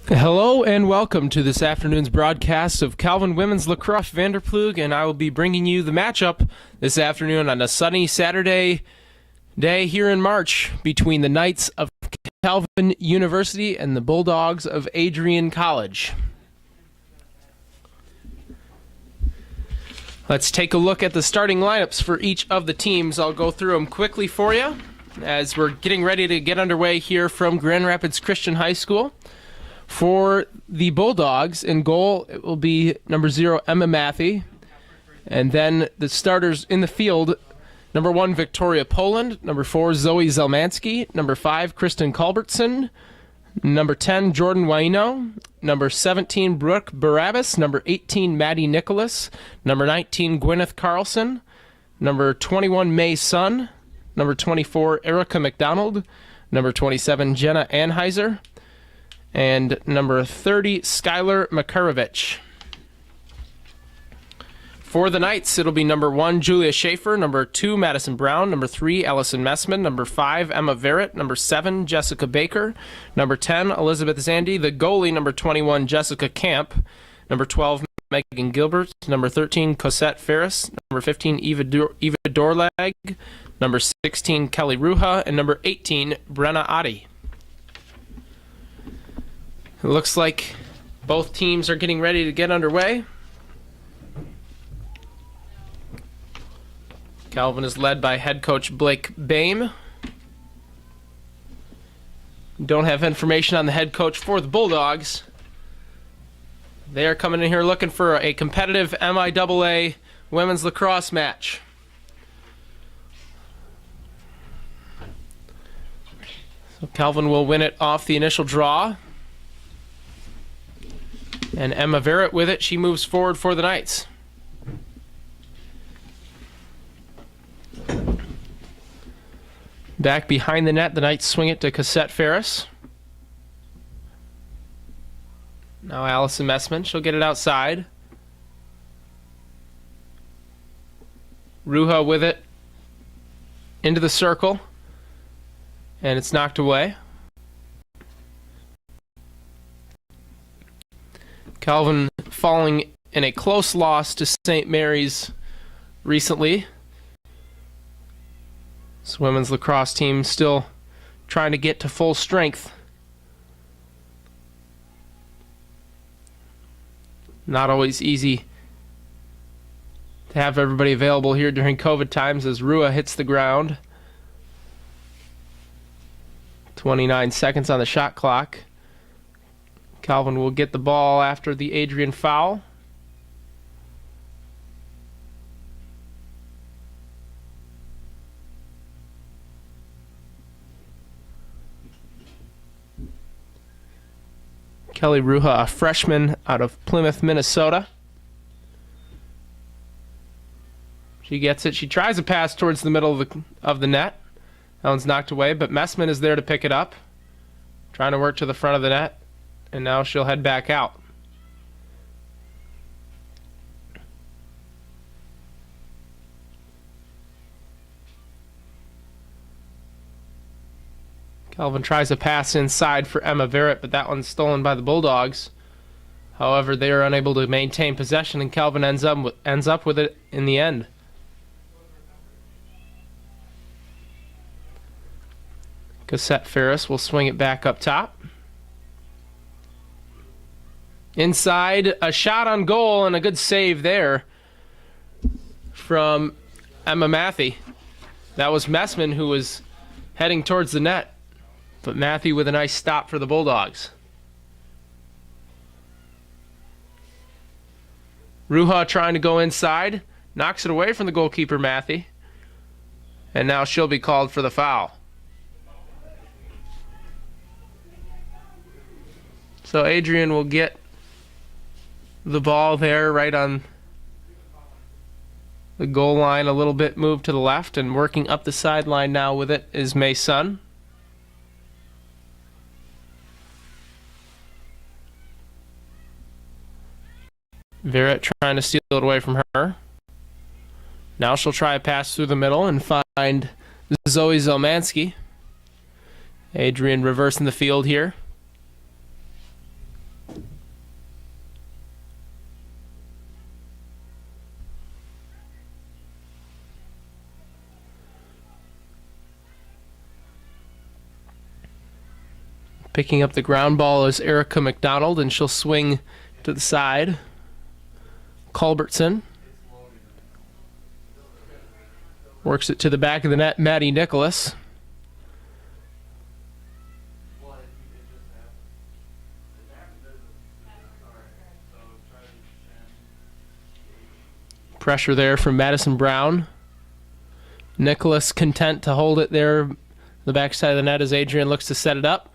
Hello and welcome to this afternoon's broadcast of Calvin Women's Lacrosse Vanderploeg, and I will be bringing you the matchup this afternoon on a sunny Saturday day here in March between the Knights of Calvin University and the Bulldogs of Adrian College. Let's take a look at the starting lineups for each of the teams. I'll go through them quickly for you as we're getting ready to get underway here from Grand Rapids Christian High School. For the Bulldogs, in goal, it will be number 0, Emma Matthey. And then the starters in the field, number 1, Victoria Poland. Number 4, Zoe Zelmansky. Number 5, Kristen Culbertson. Number 10, Jordan Waino. Number 17, Brooke Barabbas. Number 18, Maddie Nicholas. Number 19, Gwyneth Carlson. Number 21, May Sun. Number 24, Erica McDonald. Number 27, Jenna Anheiser. And number 30, Skylar Makarovich. For the Knights, it'll be number 1, Julia Schaefer, number 2, Madison Brown, number 3, Allison Messman, number 5, Emma Verrett, number 7, Jessica Baker, number 10, Elizabeth Zandy, the goalie, number 21, Jessica Camp, number 12, Megan Gilbert, number 13, Cosette Ferris, number 15, Eva Dorlag, number 16, Kelly Ruha, and number 18, Brenna Adi. It looks like both teams are getting ready to get underway. Calvin is led by head coach Blake Boehm. Don't have information on the head coach for the Bulldogs. They are coming in here looking for a competitive MIAA women's lacrosse match. So Calvin will win it off the initial draw. And Emma Verrett with it. She moves forward for the Knights. Back behind the net, the Knights swing it to Cosette Ferris. Now Allison Messman. She'll get it outside. Ruha with it into the circle. And it's knocked away. Calvin falling in a close loss to St. Mary's recently. This women's lacrosse team still trying to get to full strength. Not always easy to have everybody available here during COVID times as Rua hits the ground. 29 seconds on the shot clock. Calvin will get the ball after the Adrian foul. Kelly Ruha, a freshman out of Plymouth, Minnesota. She gets it. She tries a pass towards the middle of the net. That one's knocked away, but Messman is there to pick it up. Trying to work to the front of the net. And now she'll head back out. Calvin tries a pass inside for Emma Verrett, but that one's stolen by the Bulldogs. However, they are unable to maintain possession, and Calvin ends up with it in the end. Cosette Ferris will swing it back up top. Inside, a shot on goal and a good save there from Emma Matthey. That was Messman who was heading towards the net, but Matthey with a nice stop for the Bulldogs. Ruha trying to go inside, knocks it away from the goalkeeper Matthey, and now she'll be called for the foul. So Adrian will get the ball there right on the goal line, a little bit moved to the left, and working up the sideline now with it is May Sun. Verrett trying to steal it away from her. Now she'll try a pass through the middle and find Zoe Zelmansky. Adrian reversing the field here. Picking up the ground ball is Erica McDonald, and she'll swing to the side. Culbertson works it to the back of the net. Maddie Nicholas. Pressure there from Madison Brown. Nicholas content to hold it there, the backside of the net as Adrian looks to set it up.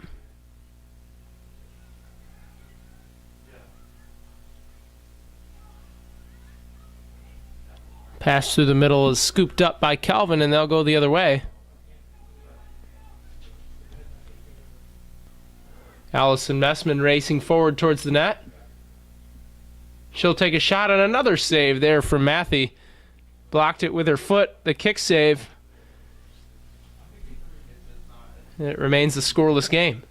Pass through the middle is scooped up by Calvin, and they'll go the other way. Allison Messman racing forward towards the net. She'll take a shot on another save there from Matthew. Blocked it with her foot, the kick save. And it remains a scoreless game.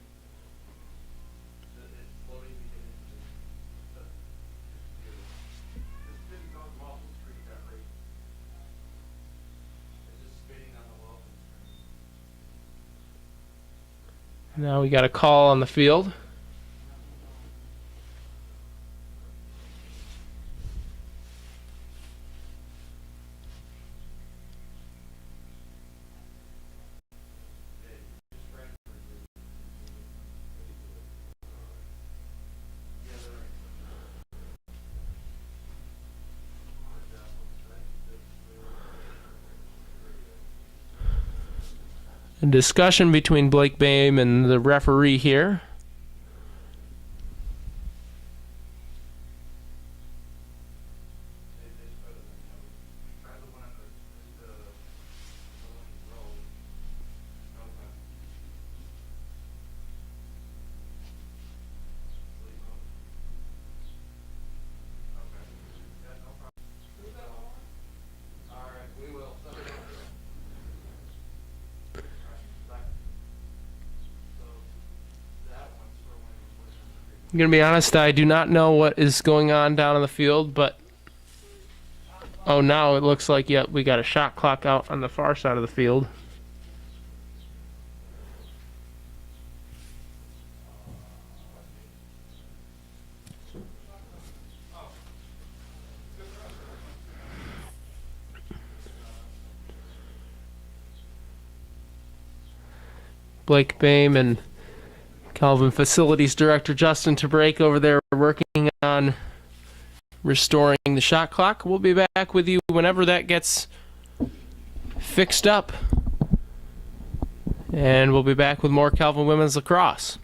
Now we got a call on the field. A discussion between Blake Boehm and the referee here. I'm going to be honest, I do not know what is going on down on the field, but oh, now it looks like, yep, we got a shot clock out on the far side of the field. Blake Boehm and Calvin Facilities Director Justin Tabrake over there working on restoring the shot clock. We'll be back with you whenever that gets fixed up. And we'll be back with more Calvin Women's Lacrosse.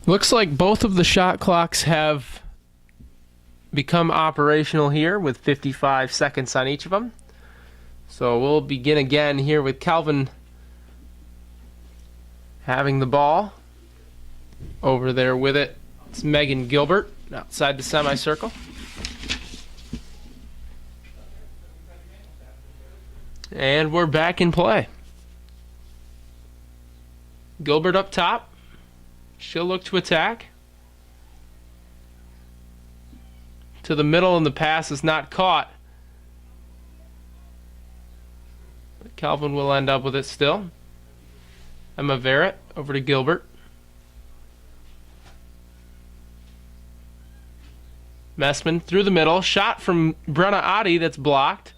Looks like both of the shot clocks have become operational here with 55 seconds on each of them. So we'll begin again here with Calvin having the ball. Over there with it, it's Megan Gilbert outside the semicircle. And we're back in play. Gilbert up top. She'll look to attack. To the middle, and the pass is not caught. But Calvin will end up with it still. Emma Verrett over to Gilbert. Messman through the middle. Shot from Brenna Oddie that's blocked.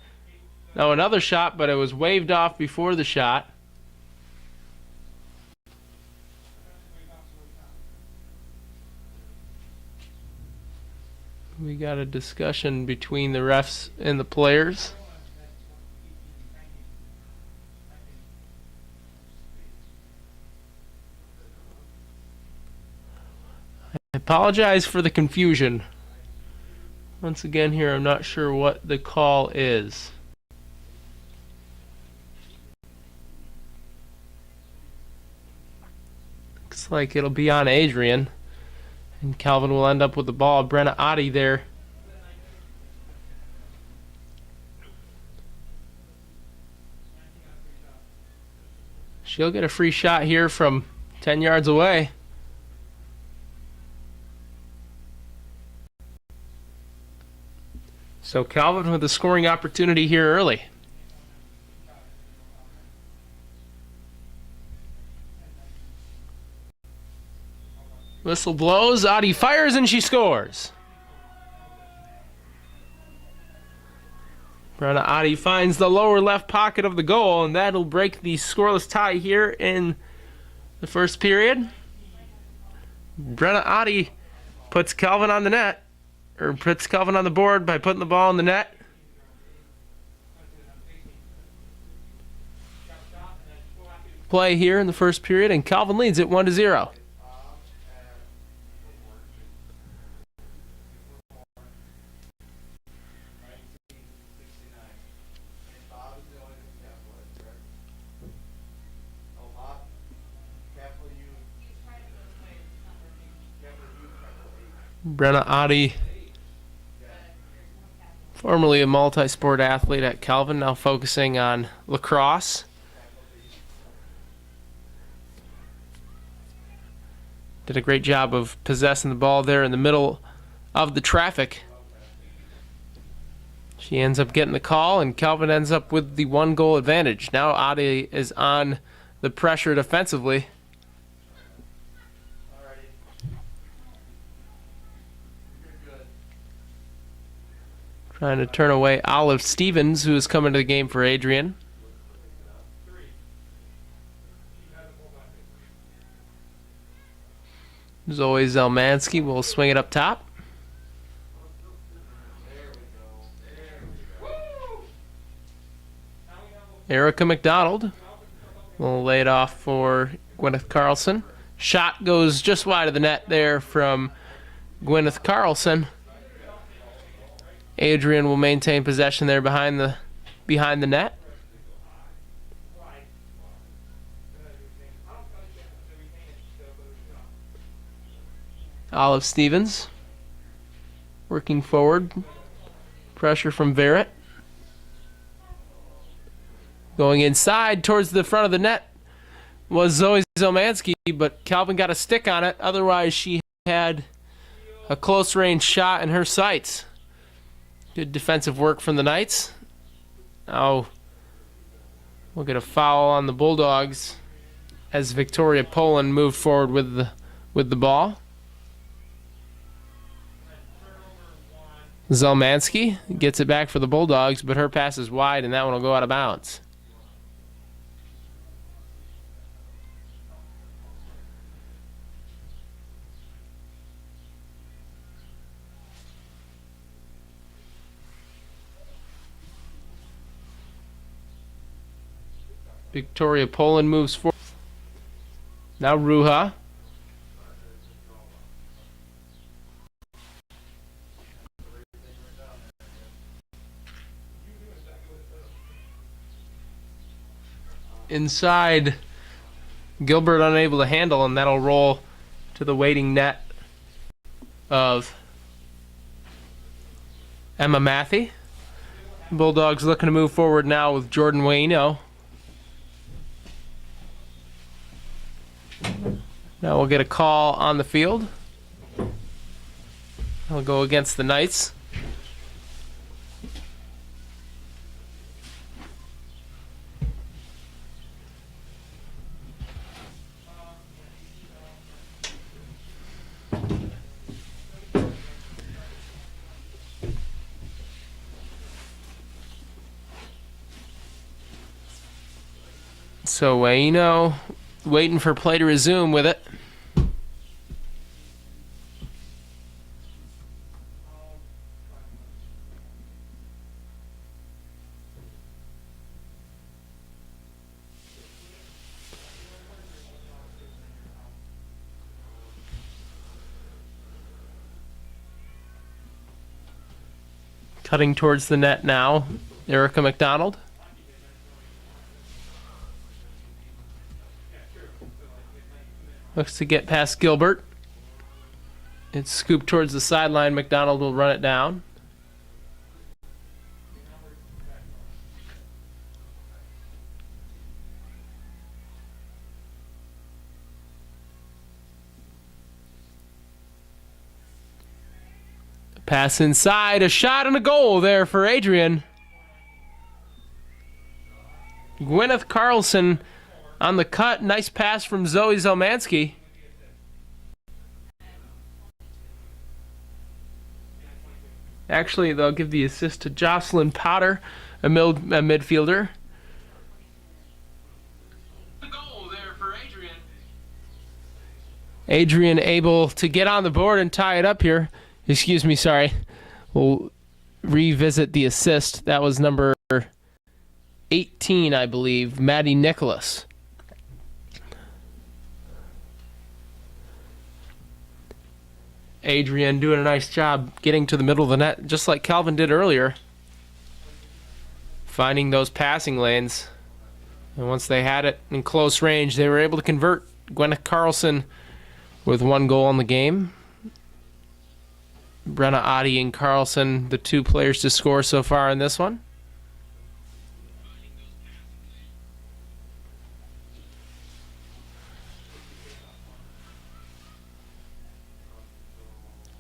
Now another shot, but it was waved off before the shot. We got a discussion between the refs and the players. I apologize for the confusion. Once again here, I'm not sure what the call is. Looks like it'll be on Adrian. And Calvin will end up with the ball. Brenna Oddie there. She'll get a free shot here from 10 yards away. So Calvin with a scoring opportunity here early. Whistle blows, Oddie fires, and she scores. Brenna Oddie finds the lower left pocket of the goal, and that'll break the scoreless tie here in the first period. Brenna Oddie puts Calvin on the net, or puts Calvin on the board by putting the ball in the net. Play here in the first period, and Calvin leads it 1-0. Brenna Oddie, formerly a multi-sport athlete at Calvin, now focusing on lacrosse. Did a great job of possessing the ball there in the middle of the traffic. She ends up getting the call, and Calvin ends up with the 1-goal advantage. Now Oddie is on the pressure defensively. Trying to turn away Olive Stevens, who is coming to the game for Adrian. Zoe Zelmansky will swing it up top. Erica McDonald will lay it off for Gwyneth Carlson. Shot goes just wide of the net there from Gwyneth Carlson. Adrian will maintain possession there behind the net. Olive Stevens working forward. Pressure from Verrett. Going inside towards the front of the net was Zoe Zelmansky, but Calvin got a stick on it. Otherwise, she had a close range shot in her sights. Good defensive work from the Knights. Now we'll get a foul on the Bulldogs as Victoria Poland moved forward with the ball. Zelmansky gets it back for the Bulldogs, but her pass is wide, and that one will go out of bounds. Victoria Poland moves forward. Now Ruha. Inside, Gilbert unable to handle, and that'll roll to the waiting net of Emma Matthey. Bulldogs looking to move forward now with Jordan Waino. Now we'll get a call on the field. I'll go against the Knights. So Waino waiting for play to resume with it. Cutting towards the net now, Erica McDonald. Looks to get past Gilbert. It's scooped towards the sideline. McDonald will run it down. Pass inside, a shot and a goal there for Adrian. Gwyneth Carlson on the cut. Nice pass from Zoe Zelmansky. Actually, they'll give the assist to Jocelyn Potter, a midfielder. Goal there for Adrian. Adrian able to get on the board and tie it up here. Excuse me, sorry. We'll revisit the assist. That was number 18, I believe, Maddie Nicholas. Adrian doing a nice job getting to the middle of the net, just like Calvin did earlier. Finding those passing lanes. And once they had it in close range, they were able to convert. Gwyneth Carlson with 1 goal in the game. Brenna Oddie and Carlson, the 2 players to score so far in this one.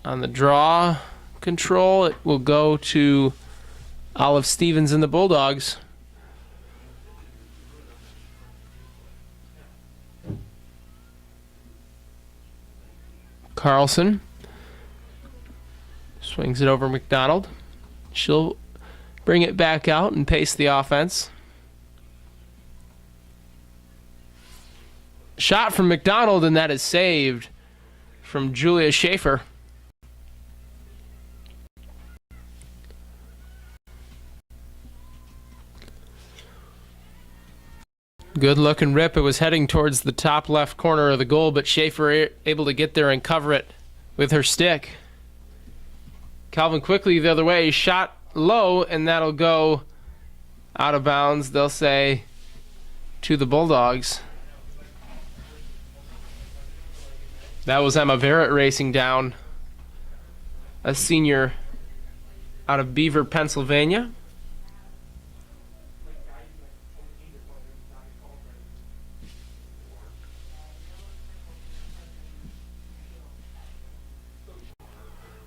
On the draw control, it will go to Olive Stevens and the Bulldogs. Carlson swings it over McDonald. She'll bring it back out and pace the offense. Shot from McDonald, and that is saved from Julia Schaefer. Good looking rip. It was heading towards the top left corner of the goal, but Schaefer able to get there and cover it with her stick. Calvin quickly the other way, shot low, and that'll go out of bounds, they'll say, to the Bulldogs. That was Emma Verrett racing down, a senior out of Beaver, Pennsylvania.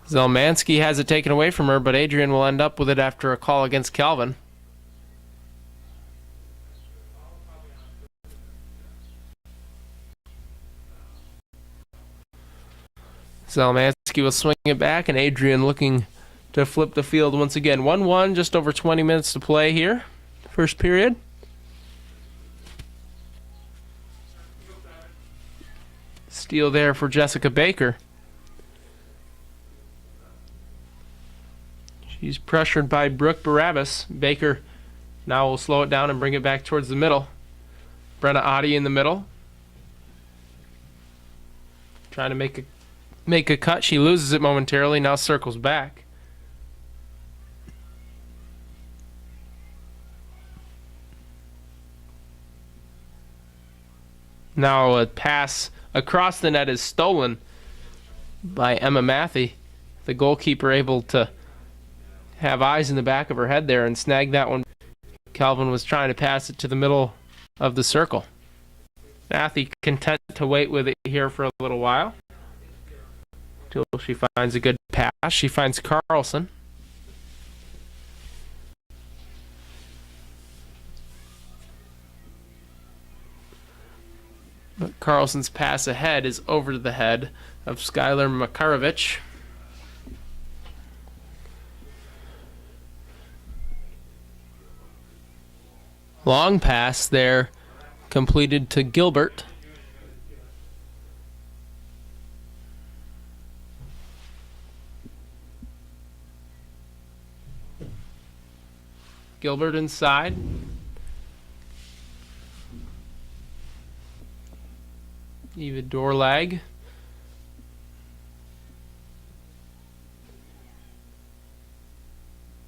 Zelmansky has it taken away from her, but Adrian will end up with it after a call against Calvin. Zelmansky will swing it back, and Adrian looking to flip the field once again. 1-1, just over 20 minutes to play here. First period. Steal there for Jessica Baker. She's pressured by Brooke Barabbas. Baker now will slow it down and bring it back towards the middle. Brenna Oddie in the middle. Trying to make a cut. She loses it momentarily, now circles back. Now a pass across the net is stolen by Emma Matthey. The goalkeeper able to have eyes in the back of her head there and snag that one. Calvin was trying to pass it to the middle of the circle. Matthew content to wait with it here for a little while till she finds a good pass. She finds Carlson. But Carlson's pass ahead is over to the head of Skylar Makarovich. Long pass there, completed to Gilbert. Gilbert inside. Eva Dorlag.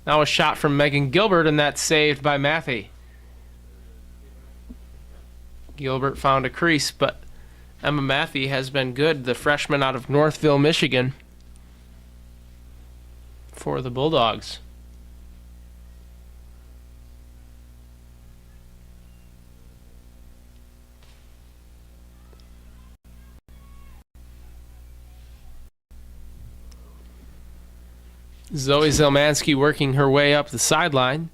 Now a shot from Megan Gilbert, and that's saved by Matthew. Gilbert found a crease, but Emma Matthew has been good, the freshman out of Northville, Michigan, for the Bulldogs. Zoe Zelmansky working her way up the sideline.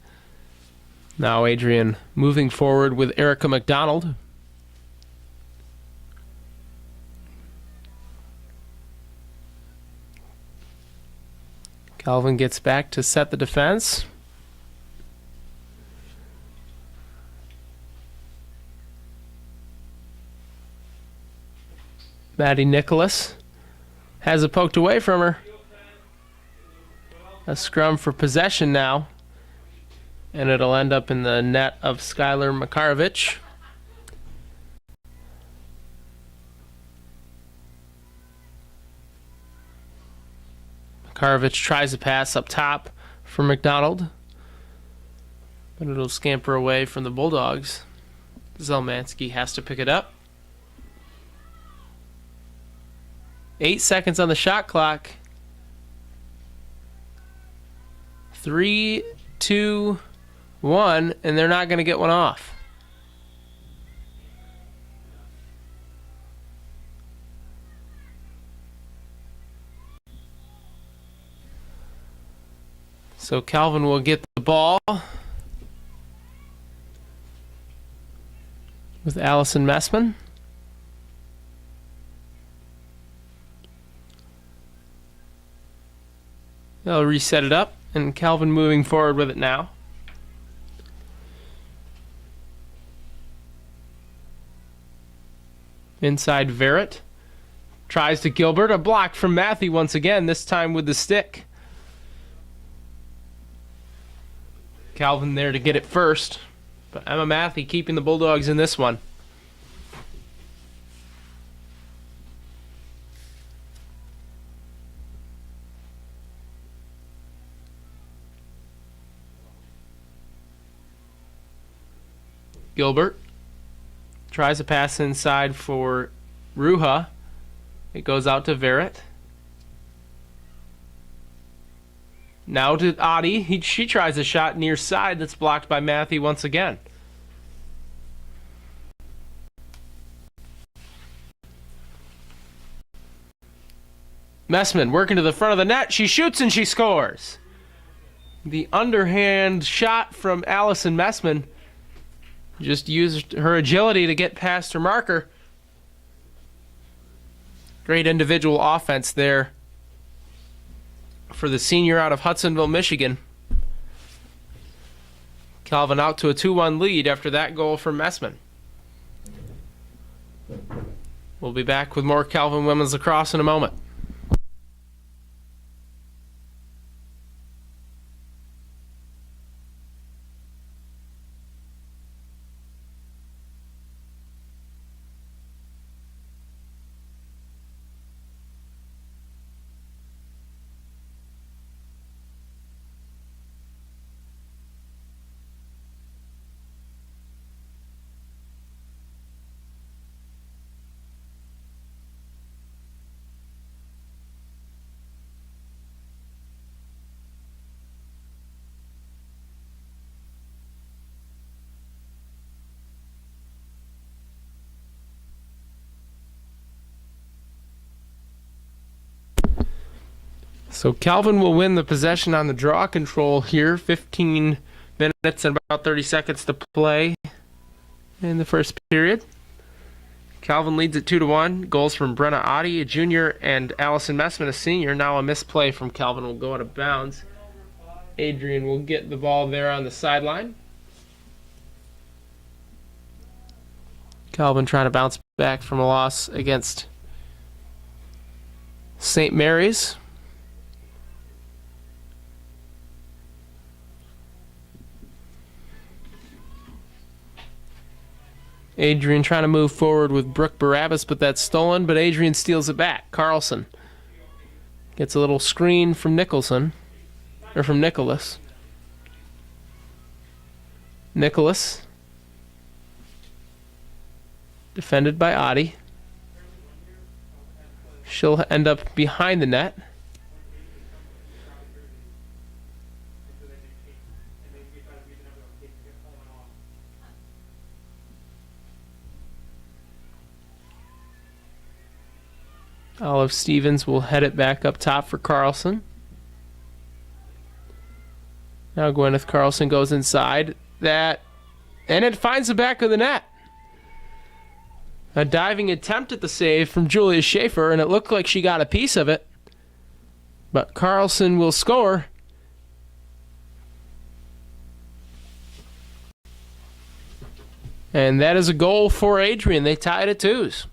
Now Adrian moving forward with Erica McDonald. Calvin gets back to set the defense. Maddie Nicholas has it poked away from her. A scrum for possession now. And it'll end up in the net of Skylar Makarovich. Makarovich tries a pass up top for McDonald, but it'll scamper away from the Bulldogs. Zelmansky has to pick it up. 8 seconds on the shot clock. 3, 2, 1, and they're not going to get one off. So Calvin will get the ball with Allison Messman. They'll reset it up, and Calvin moving forward with it now. Inside Verrett. Tries to Gilbert. A block from Matthew once again, this time with the stick. Calvin there to get it first, but Emma Matthew keeping the Bulldogs in this one. Gilbert tries a pass inside for Ruha. It goes out to Verrett. Now to Adi. She tries a shot near side that's blocked by Matthew once again. Messman working to the front of the net. She shoots and she scores. The underhand shot from Allison Messman just used her agility to get past her marker. Great individual offense there for the senior out of Hudsonville, Michigan. Calvin out to a 2-1 lead after that goal from Messman. We'll be back with more Calvin Women's Lacrosse in a moment. So Calvin will win the possession on the draw control here. 15 minutes and about 30 seconds to play in the first period. Calvin leads at 2-1. Goals from Brenna Oddie, a junior, and Allison Messman, a senior. Now a misplay from Calvin will go out of bounds. Adrian will get the ball there on the sideline. Calvin trying to bounce back from a loss against St. Mary's. Adrian trying to move forward with Brooke Barabbas, but that's stolen, but Adrian steals it back. Carlson gets a little screen from Nicholson, or from Nicholas. Nicholas, defended by Oddie. She'll end up behind the net. Olive Stevens will head it back up top for Carlson. Now Gwyneth Carlson goes inside. And it finds the back of the net. A diving attempt at the save from Julia Schaefer, and it looked like she got a piece of it. But Carlson will score. And that is a goal for Adrian. They tied at 2s.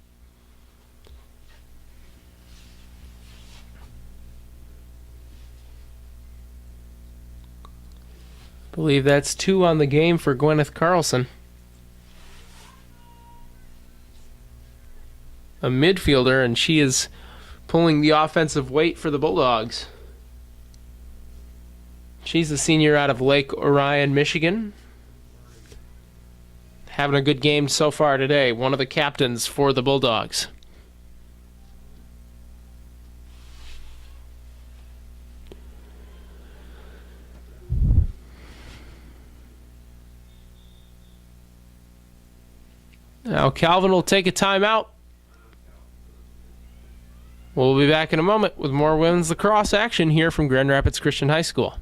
I believe that's 2 on the game for Gwyneth Carlson. A midfielder, and she is pulling the offensive weight for the Bulldogs. She's a senior out of Lake Orion, Michigan. Having a good game so far today. One of the captains for the Bulldogs. Now Calvin will take a timeout. We'll be back in a moment with more women's lacrosse action here from Grand Rapids Christian High School.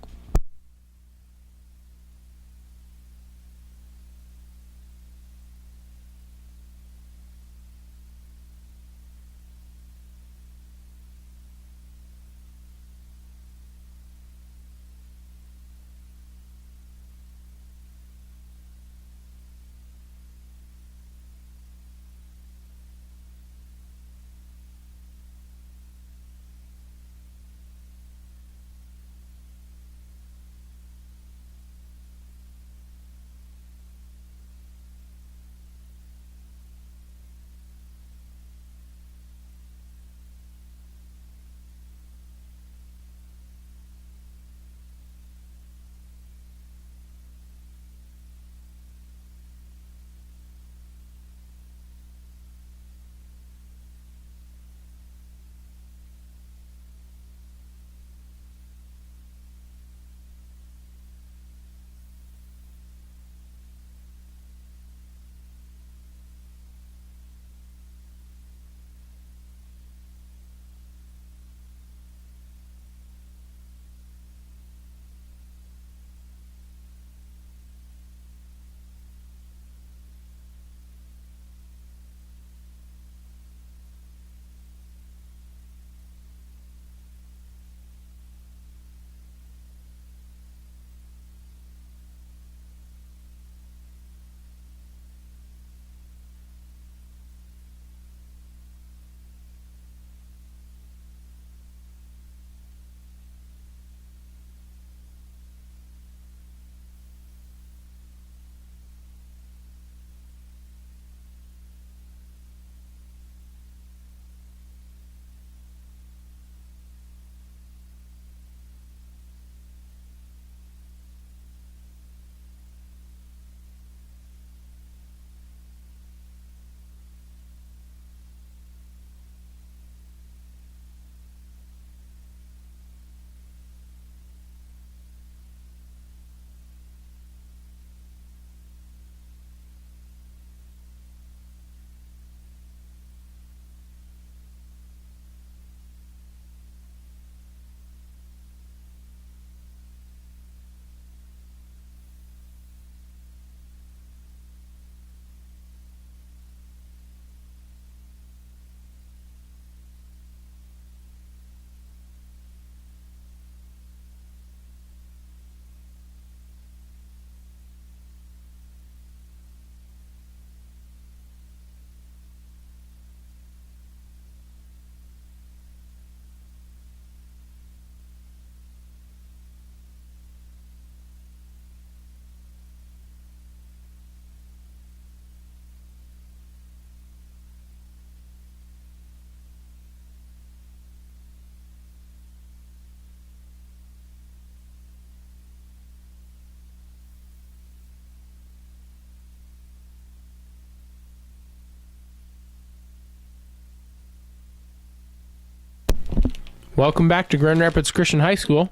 Welcome back to Grand Rapids Christian High School.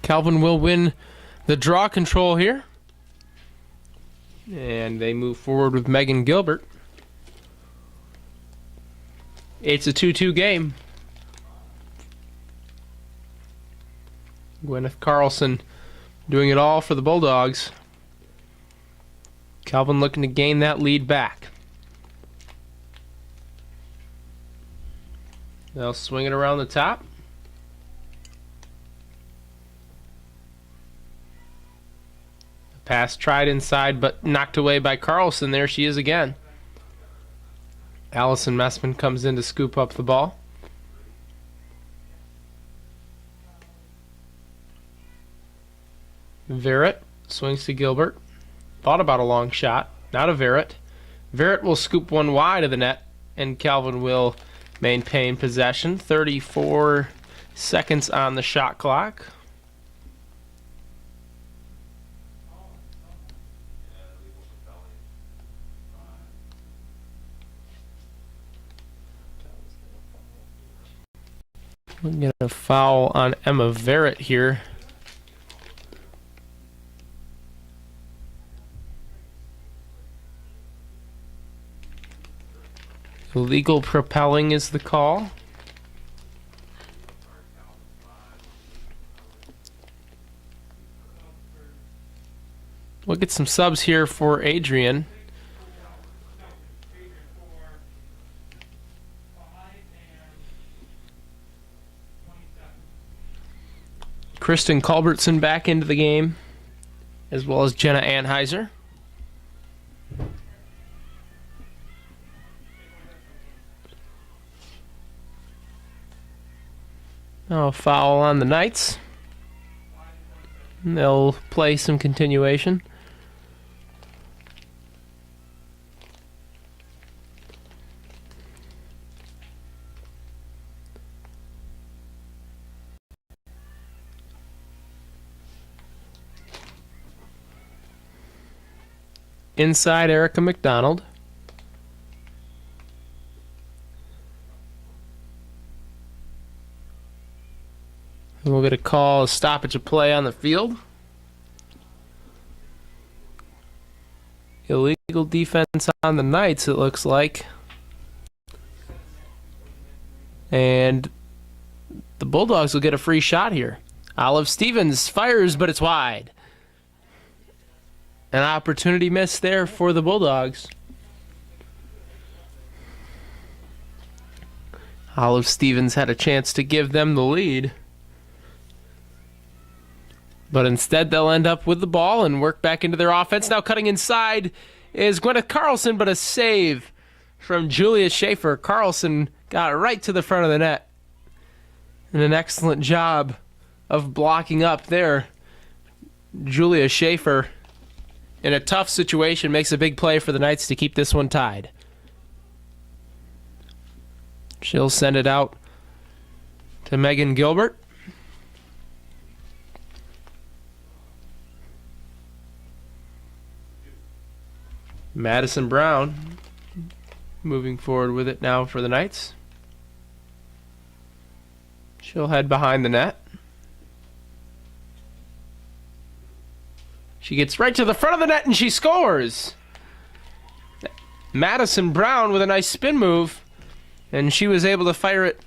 Calvin will win the draw control here. And they move forward with Megan Gilbert. It's a 2-2 game. Gwyneth Carlson doing it all for the Bulldogs. Calvin looking to gain that lead back. They'll swing it around the top. Pass tried inside, but knocked away by Carlson. There she is again. Allison Messman comes in to scoop up the ball. Verrett swings to Gilbert. Thought about a long shot. Not a Verrett. Verrett will scoop one wide of the net, and Calvin will maintain possession. 34 seconds on the shot clock. We're going to foul on Emma Verrett here. Illegal propelling is the call. We'll get some subs here for Adrian. Kristen Culbertson back into the game, as well as Jenna Anheuser. Now a foul on the Knights. They'll play some continuation. Inside, Erica McDonald. And we'll get a call, a stoppage of play on the field. Illegal defense on the Knights, it looks like. And the Bulldogs will get a free shot here. Olive Stevens fires, but it's wide. An opportunity missed there for the Bulldogs. Olive Stevens had a chance to give them the lead. But instead they'll end up with the ball and work back into their offense. Now cutting inside is Gwyneth Carlson, but a save from Julia Schaefer. Carlson got right to the front of the net. And an excellent job of blocking up there. Julia Schaefer, in a tough situation, makes a big play for the Knights to keep this one tied. She'll send it out to Megan Gilbert. Madison Brown moving forward with it now for the Knights. She'll head behind the net. She gets right to the front of the net and she scores. Madison Brown with a nice spin move, and she was able to fire it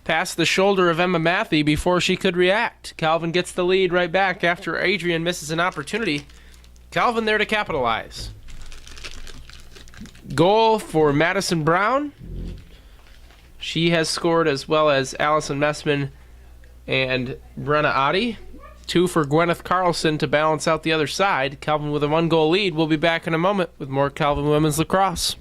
past the shoulder of Emma Matthey before she could react. Calvin gets the lead right back after Adrian misses an opportunity. Calvin there to capitalize. Goal for Madison Brown. She has scored, as well as Allison Messman and Brenna Oddie. 2 for Gwyneth Carlson to balance out the other side. Calvin with a 1-goal lead. We'll be back in a moment with more Calvin Women's Lacrosse.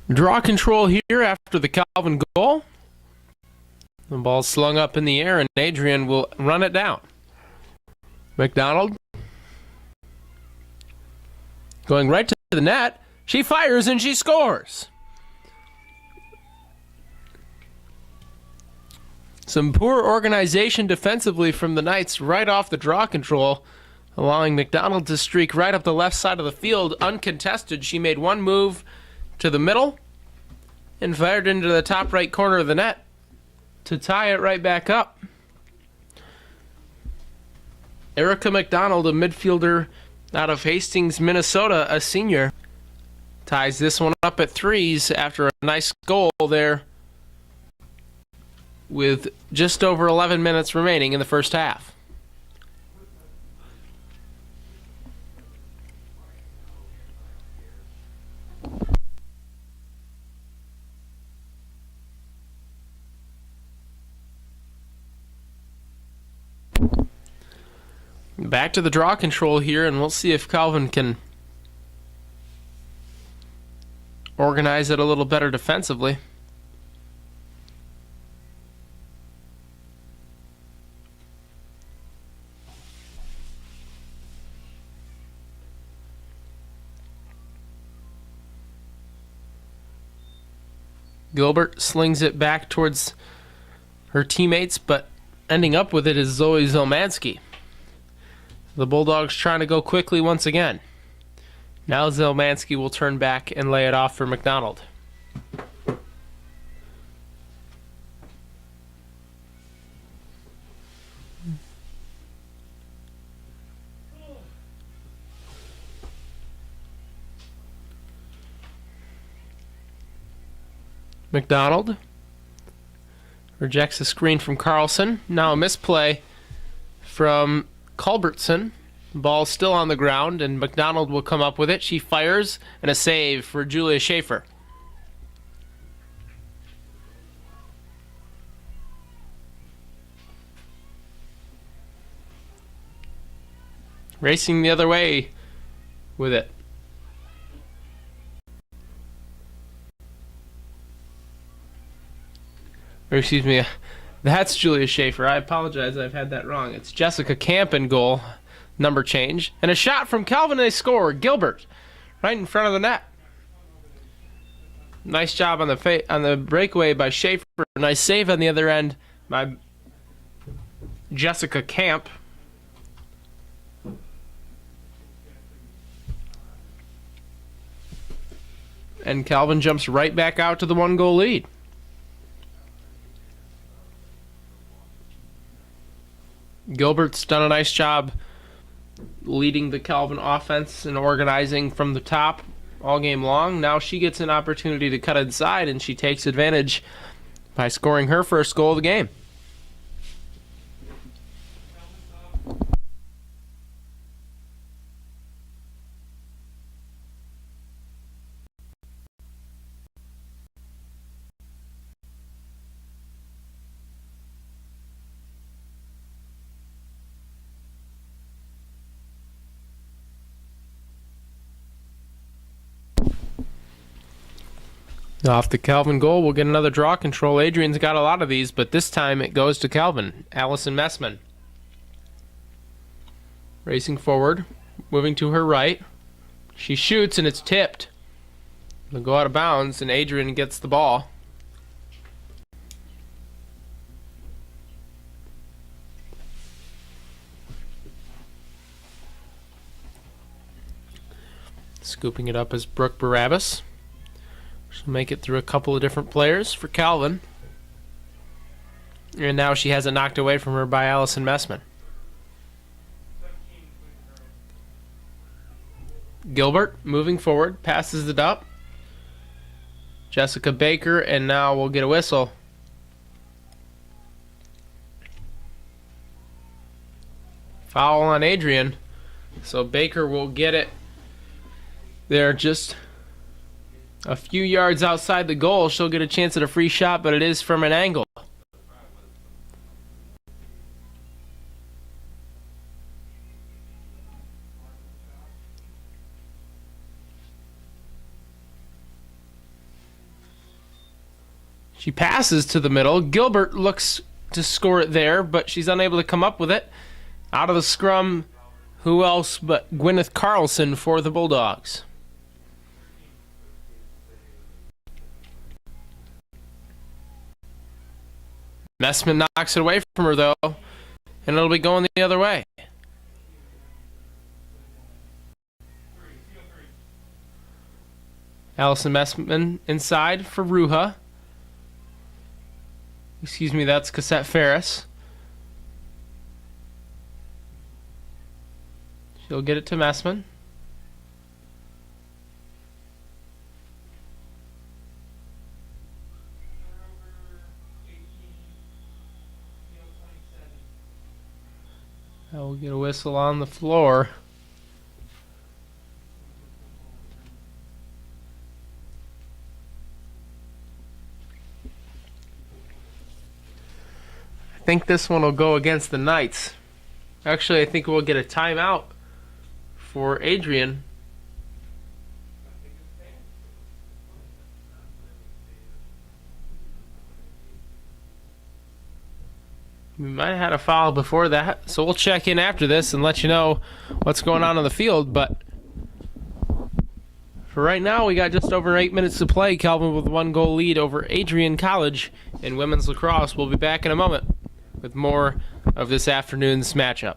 Draw control here after the Calvin goal. The ball's slung up in the air, and Adrian will run it down. McDonald going right to the net. She fires and she scores. Some poor organization defensively from the Knights right off the draw control, allowing McDonald to streak right up the left side of the field uncontested. She made one move to the middle and fired into the top right corner of the net to tie it right back up. Erica McDonald, a midfielder out of Hastings, Minnesota, a senior, ties this one up at threes after a nice goal there with just over 11 minutes remaining in the first half. Back to the draw control here, and we'll see if Calvin can organize it a little better defensively. Gilbert slings it back towards her teammates, but ending up with it is Zoe Zelmansky. The Bulldogs trying to go quickly once again. Now Zelmansky will turn back and lay it off for McDonald. McDonald rejects a screen from Carlson. Now a misplay from Culbertson. Ball still on the ground, and McDonald will come up with it. She fires, and a save for Julia Schaefer. Racing the other way with it. Or excuse me, that's Julia Schaefer. I apologize, I've had that wrong. It's Jessica Camp in goal. Number change. And a shot from Calvin, and they score. Gilbert, right in front of the net. Nice job on the breakaway by Schaefer. Nice save on the other end by Jessica Camp. And Calvin jumps right back out to the 1-goal lead. Gilbert's done a nice job leading the Calvin offense and organizing from the top all game long. Now she gets an opportunity to cut inside, and she takes advantage by scoring her first goal of the game. Off the Calvin goal, we'll get another draw control. Adrian's got a lot of these, but this time it goes to Calvin. Allison Messman. Racing forward, moving to her right. She shoots, and it's tipped. It'll go out of bounds, and Adrian gets the ball. Scooping it up is Brooke Barabbas. She'll make it through a couple of different players for Calvin. And now she has it knocked away from her by Allison Messman. Gilbert moving forward, passes it up. Jessica Baker, and now we'll get a whistle. Foul on Adrian. So Baker will get it there just a few yards outside the goal. She'll get a chance at a free shot, but it is from an angle. She passes to the middle. Gilbert looks to score it there, but she's unable to come up with it. Out of the scrum, who else but Gwyneth Carlson for the Bulldogs. Messman knocks it away from her, though, and it'll be going the other way. Allison Messman inside for Ruha. Excuse me, that's Cassette Ferris. She'll get it to Messman. We'll get a whistle on the floor. I think this one will go against the Knights. Actually, I think we'll get a timeout for Adrian. We might have had a foul before that, so we'll check in after this and let you know what's going on the field. But for right now, we got just over 8 minutes to play. Calvin with a 1-goal lead over Adrian College in women's lacrosse. We'll be back in a moment with more of this afternoon's matchup.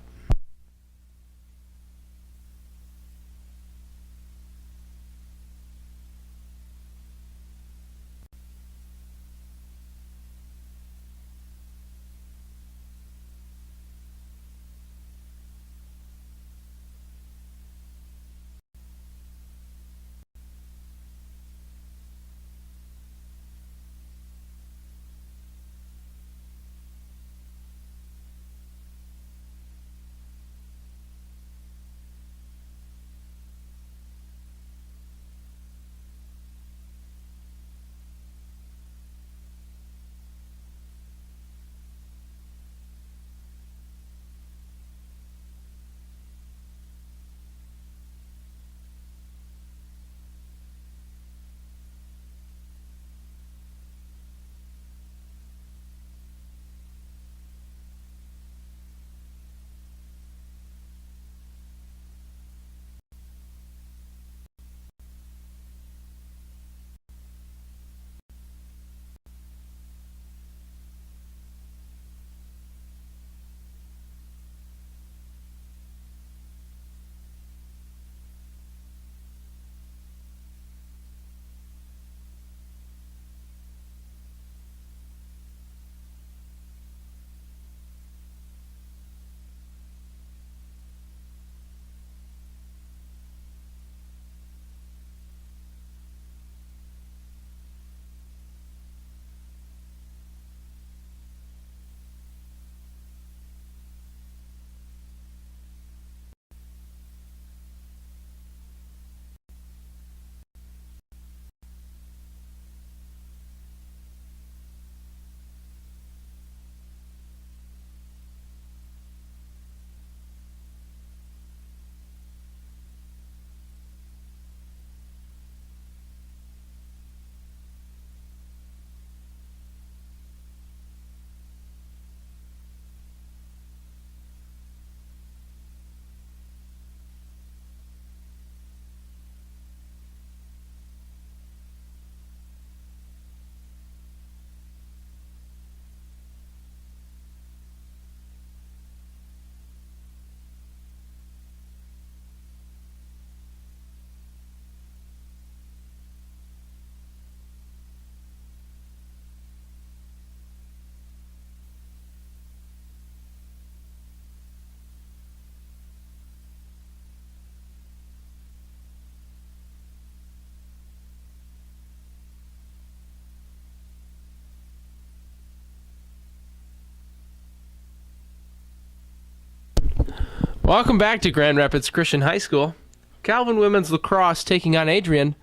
Welcome back to Grand Rapids Christian High School. Calvin Women's Lacrosse taking on Adrian.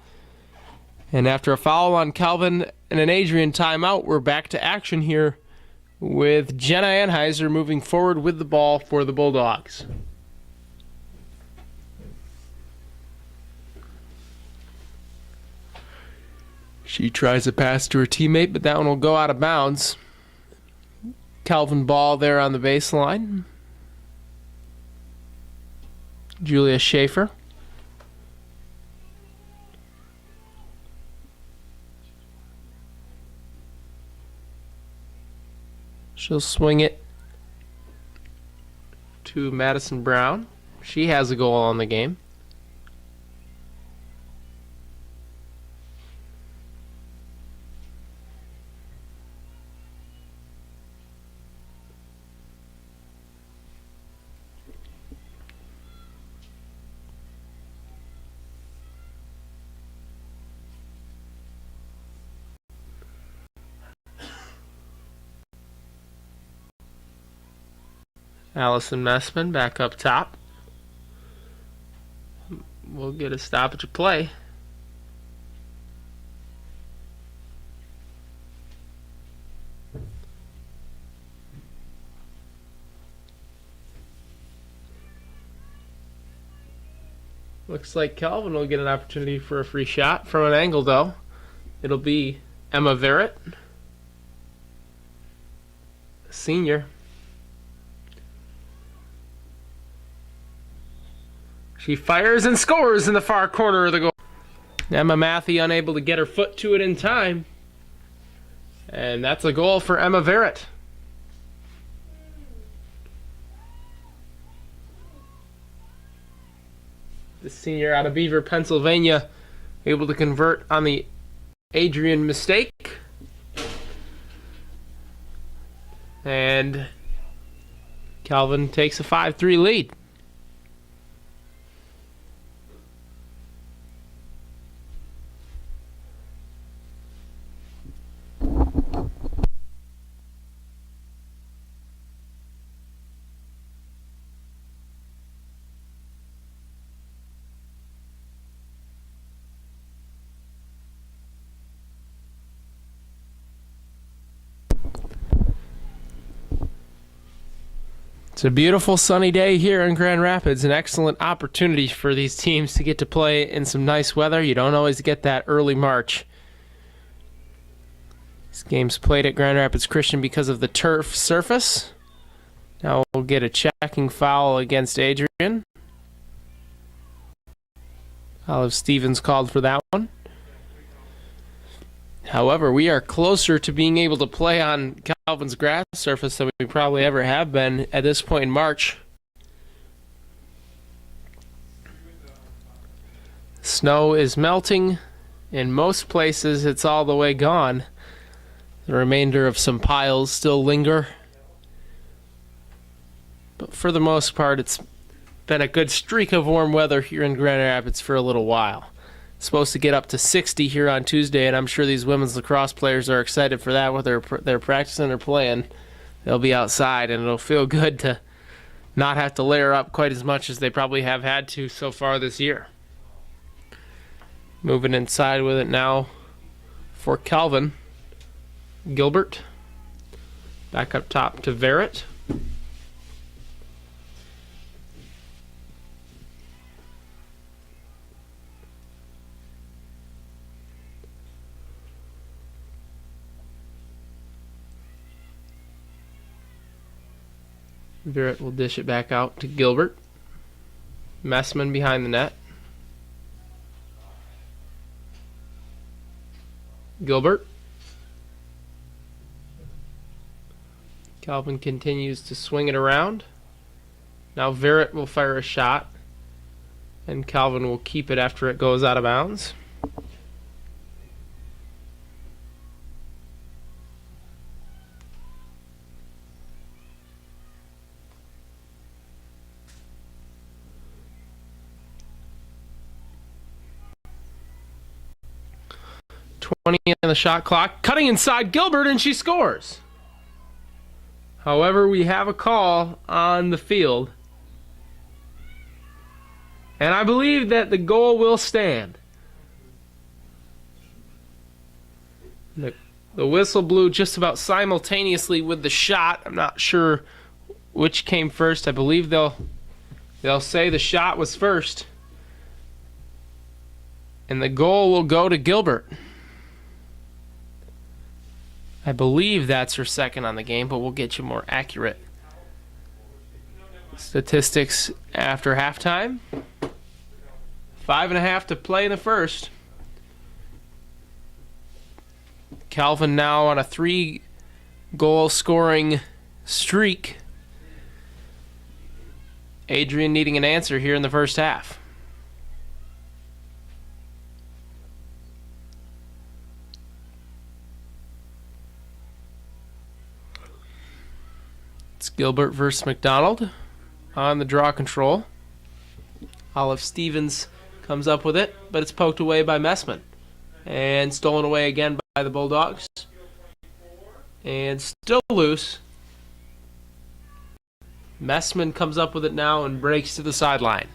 And after a foul on Calvin and an Adrian timeout, we're back to action here with Jenna Anheuser moving forward with the ball for the Bulldogs. She tries a pass to her teammate, but that one will go out of bounds. Calvin Ball there on the baseline. Julia Schaefer. She'll swing it to Madison Brown. She has a goal on the game. Allison Messman back up top. We'll get a stoppage of play. Looks like Calvin will get an opportunity for a free shot from an angle, though. It'll be Emma Verrett, senior. She fires and scores in the far corner of the goal. Emma Matthey unable to get her foot to it in time. And that's a goal for Emma Verrett. The senior out of Beaver, Pennsylvania, able to convert on the Adrian mistake. And Calvin takes a 5-3 lead. It's a beautiful sunny day here in Grand Rapids, an excellent opportunity for these teams to get to play in some nice weather. You don't always get that early March. This game's played at Grand Rapids Christian because of the turf surface. Now we'll get a checking foul against Adrian. Olive Stevens called for that one. However, we are closer to being able to play on Calvin's grass surface than we probably ever have been at this point in March. Snow is melting. In most places, it's all the way gone. The remainder of some piles still linger. But for the most part, it's been a good streak of warm weather here in Grand Rapids for a little while. Supposed to get up to 60 here on Tuesday, and I'm sure these women's lacrosse players are excited for that. Whether they're practicing or playing, they'll be outside, and it'll feel good to not have to layer up quite as much as they probably have had to so far this year. Moving inside with it now for Calvin. Gilbert. Back up top to Verrett. Verrett will dish it back out to Gilbert. Messman behind the net. Gilbert. Calvin continues to swing it around. Now Verrett will fire a shot, and Calvin will keep it after it goes out of bounds. On the shot clock, cutting inside Gilbert, and she scores. However, we have a call on the field, and I believe that the goal will stand. The whistle blew just about simultaneously with the shot. I'm not sure which came first. I believe they'll say the shot was first, and the goal will go to Gilbert. I believe that's her second on the game, but we'll get you more accurate statistics after halftime. 5.5 to play in the first. Calvin now on a 3-goal scoring streak. Adrian needing an answer here in the first half. It's Gilbert versus McDonald on the draw control. Olive Stevens comes up with it, but it's poked away by Messman. And stolen away again by the Bulldogs. And still loose. Messman comes up with it now and breaks to the sideline.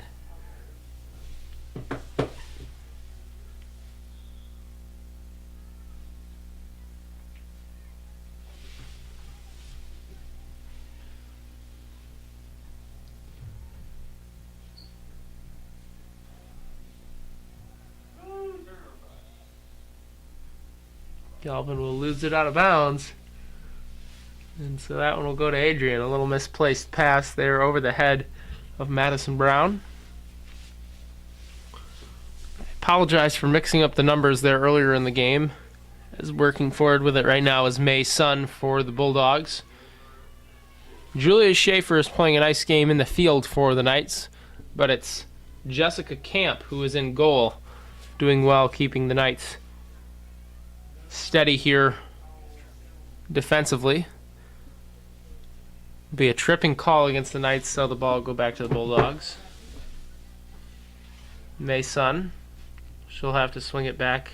Galvin will lose it out of bounds. And so that one will go to Adrian. A little misplaced pass there over the head of Madison Brown. I apologize for mixing up the numbers there earlier in the game. As working forward with it right now is May Sun for the Bulldogs. Julia Schaefer is playing a nice game in the field for the Knights, but it's Jessica Camp who is in goal, doing well keeping the Knights steady here defensively. Be a tripping call against the Knights, so the ball will go back to the Bulldogs. May Sun, she'll have to swing it back,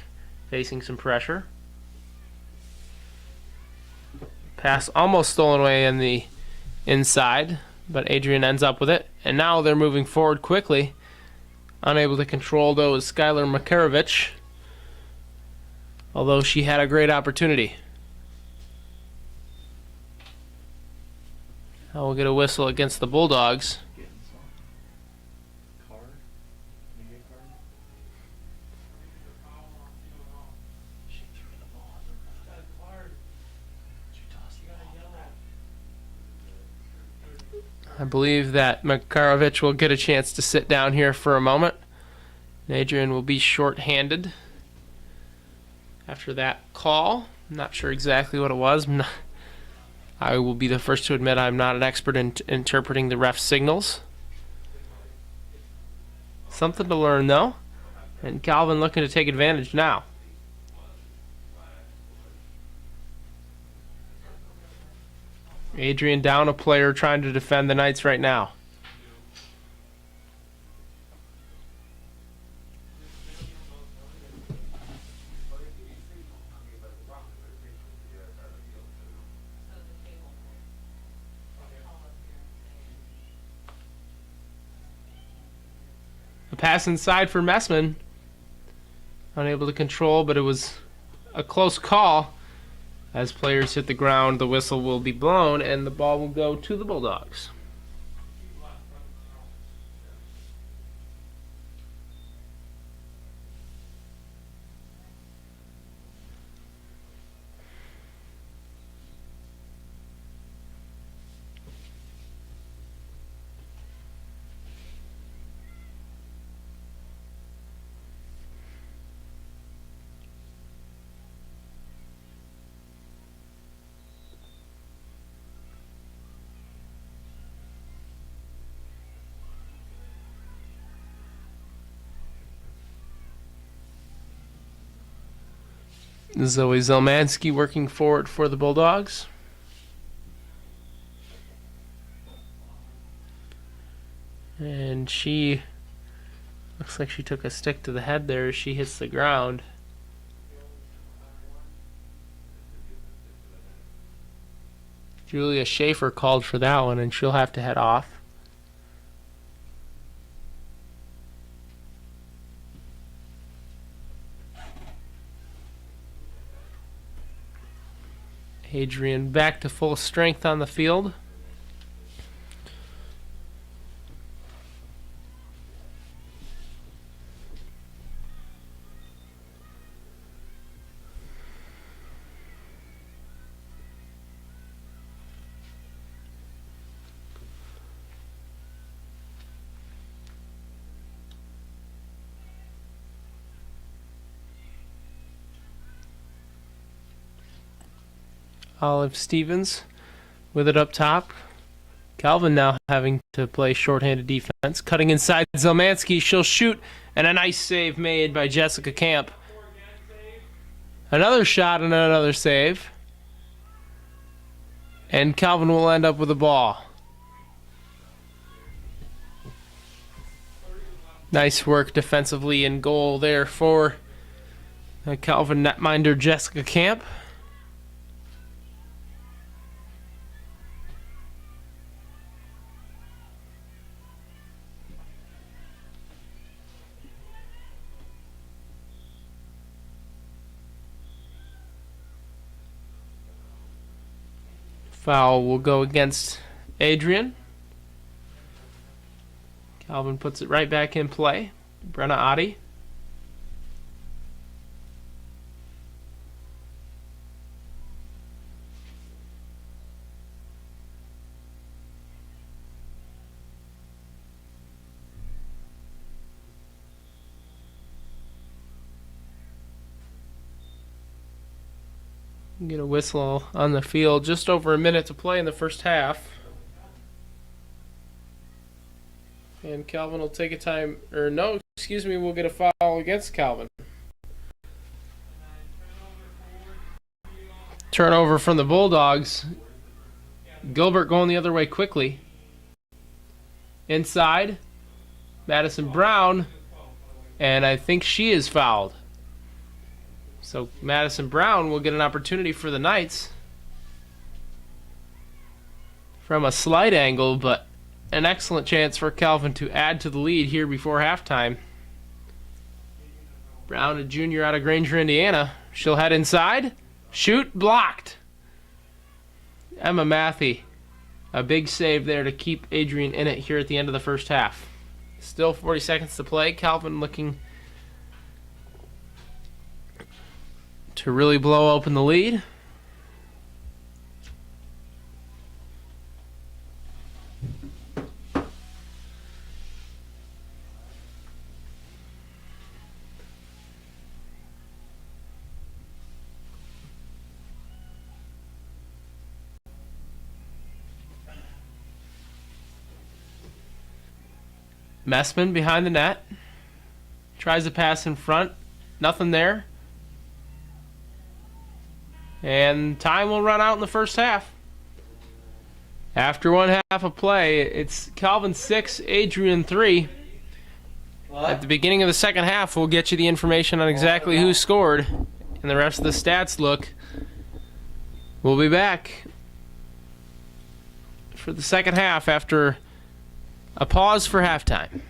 facing some pressure. Pass almost stolen away in the inside, but Adrian ends up with it. And now they're moving forward quickly. Unable to control, though, is Skylar Makarovich, although she had a great opportunity. Now we'll get a whistle against the Bulldogs. I believe that Makarovich will get a chance to sit down here for a moment. Adrian will be short-handed after that call. I'm not sure exactly what it was. I will be the first to admit I'm not an expert in interpreting the ref signals. Something to learn, though. And Calvin looking to take advantage now. Adrian down a player trying to defend the Knights right now. A pass inside for Messman. Unable to control, but it was a close call. As players hit the ground, the whistle will be blown, and the ball will go to the Bulldogs. Zoe Zelmansky working forward for the Bulldogs. And she looks like she took a stick to the head there as she hits the ground. Julia Schaefer called for that one, and she'll have to head off. Adrian back to full strength on the field. Olive Stevens with it up top. Calvin now having to play shorthanded defense. Cutting inside Zelmansky. She'll shoot. And a nice save made by Jessica Camp. Another shot and another save. And Calvin will end up with the ball. Nice work defensively in goal there for Calvin netminder Jessica Camp. Foul will go against Adrian. Calvin puts it right back in play. Brenna Oddie. Get a whistle on the field. Just over a minute to play in the first half. And Calvin will take a time, or no, excuse me, we'll get a foul against Calvin. Turnover from the Bulldogs. Gilbert going the other way quickly. Inside, Madison Brown, and I think she is fouled. So Madison Brown will get an opportunity for the Knights from a slight angle, but an excellent chance for Calvin to add to the lead here before halftime. Brown, a junior out of Granger, Indiana. She'll head inside. Shoot, blocked. Emma Matthey, a big save there to keep Adrian in it here at the end of the first half. Still 40 seconds to play. Calvin looking to really blow open the lead. Messman behind the net. Tries to pass in front. Nothing there. And time will run out in the first half. After one half of play, it's Calvin 6, Adrian 3. What? At the beginning of the second half, we'll get you the information on exactly who scored and the rest of the stats look. We'll be back for the second half after a pause for halftime.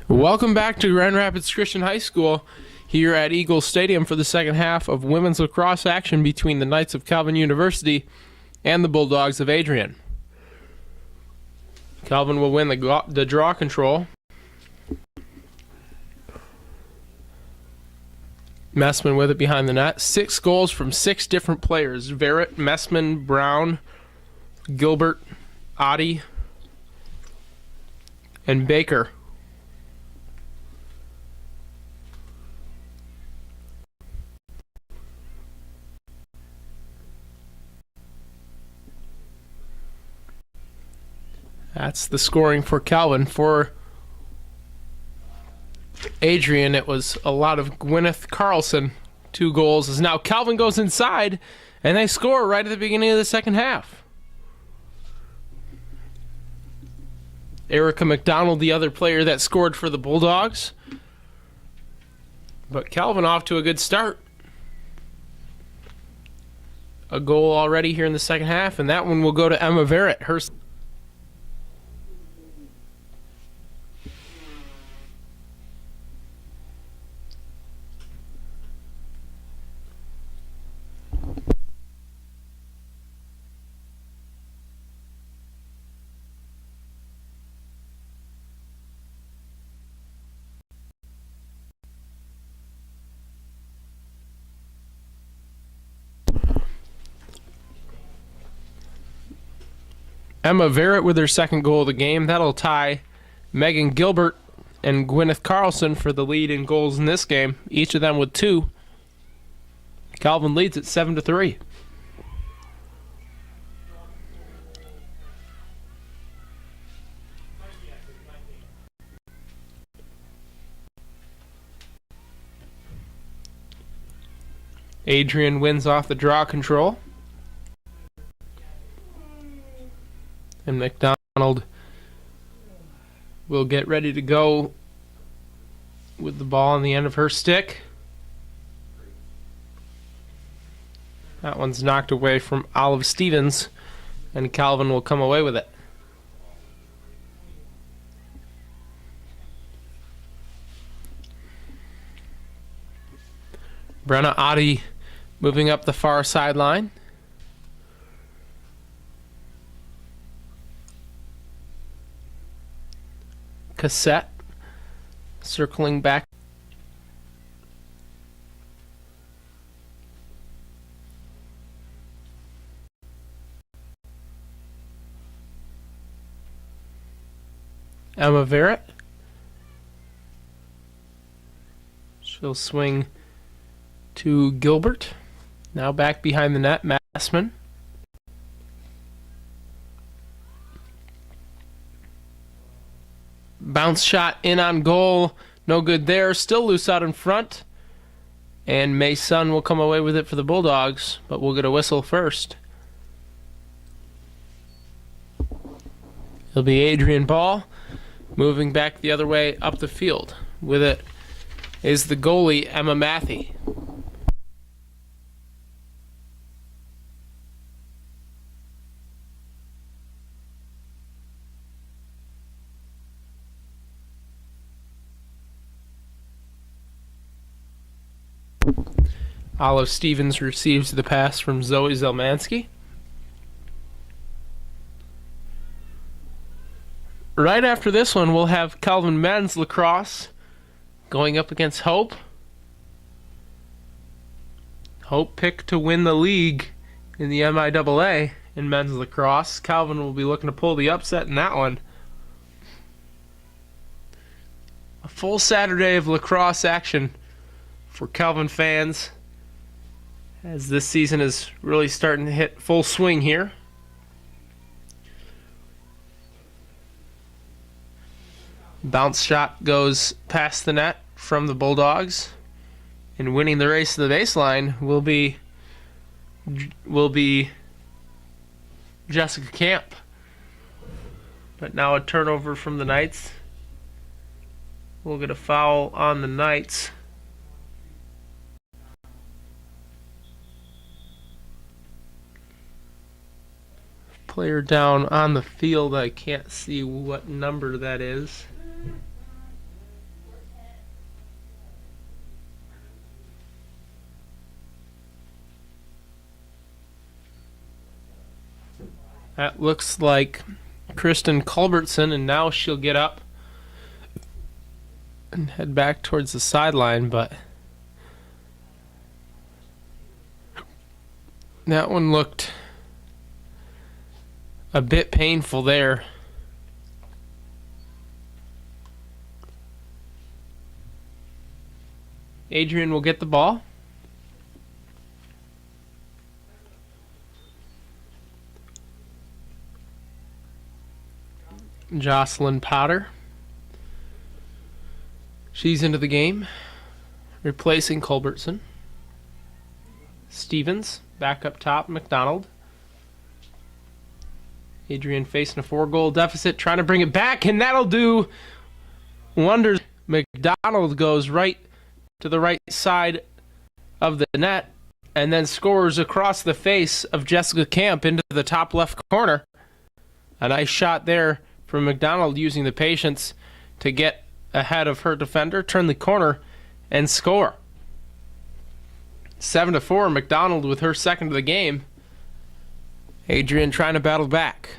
Welcome back to Grand Rapids Christian High School here at Eagle Stadium for the second half of women's lacrosse action between the Knights of Calvin University and the Bulldogs of Adrian. Calvin will win the draw control. Messman with it behind the net. 6 goals from 6 different players. Verrett, Messman, Brown, Gilbert, Oddie, and Baker. That's the scoring for Calvin. For Adrian, it was a lot of Gwyneth Carlson. 2 goals. As now Calvin goes inside, and they score right at the beginning of the second half. Erica McDonald, the other player that scored for the Bulldogs. But Calvin off to a good start. A goal already here in the second half, and that one will go to Emma Verrett. Her Emma Verrett with her second goal of the game. That'll tie Megan Gilbert and Gwyneth Carlson for the lead in goals in this game, each of them with 2. Calvin leads at 7-3. Adrian wins off the draw control. And McDonald will get ready to go with the ball on the end of her stick. That one's knocked away from Olive Stevens, and Calvin will come away with it. Brenna Oddie moving up the far sideline. Cassette circling back. Emma Verrett. She'll swing to Gilbert. Now back behind the net, Messman. Bounce shot in on goal. No good there. Still loose out in front. And Mason will come away with it for the Bulldogs, but we'll get a whistle first. It'll be Adrian Ball moving back the other way up the field. With it is the goalie, Emma Matthey. Olive Stevens receives the pass from Zoe Zelmansky. Right after this one, we'll have Calvin men's lacrosse going up against Hope. Hope picked to win the league in the MIAA in men's lacrosse. Calvin will be looking to pull the upset in that one. A full Saturday of lacrosse action for Calvin fans, as this season is really starting to hit full swing here. Bounce shot goes past the net from the Bulldogs, and winning the race to the baseline will be Jessica Camp. But now a turnover from the Knights. We'll get a foul on the Knights. player down on the field. I can't see what number that is. That looks like Kristen Culbertson, and now she'll get up and head back towards the sideline, but that one looked a bit painful there. Adrian will get the ball. Jocelyn Potter. She's into the game, replacing Culbertson. Stevens back up top. McDonald. Adrian facing a 4-goal deficit, trying to bring it back, and that'll do wonders. McDonald goes right to the right side of the net and then scores across the face of Jessica Camp into the top left corner. A nice shot there from McDonald, using the patience to get ahead of her defender, turn the corner, and score. 7-4, McDonald with her second of the game. Adrian trying to battle back.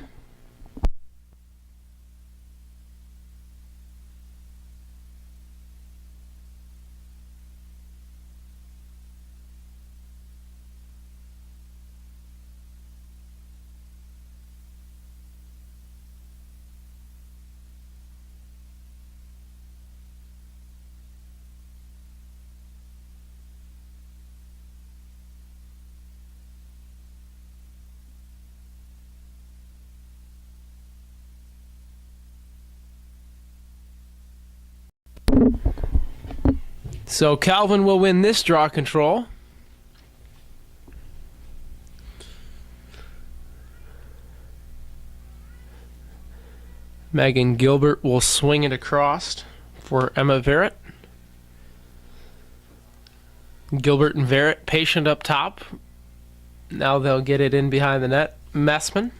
So Calvin will win this draw control. Megan Gilbert will swing it across for Emma Verrett. Gilbert and Verrett patient up top. Now they'll get it in behind the net. Messman.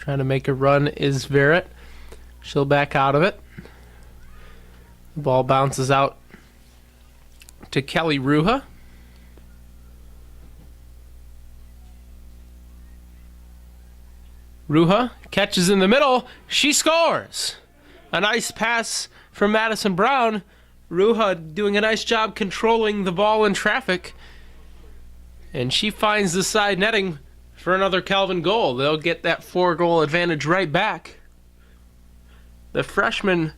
Trying to make a run is Verrett. She'll back out of it. The ball bounces out to Kelly Ruha. Ruha catches in the middle. She scores. A nice pass from Madison Brown. Ruha doing a nice job controlling the ball in traffic. And she finds the side netting for another Calvin goal. They'll get that 4-goal advantage right back. The freshman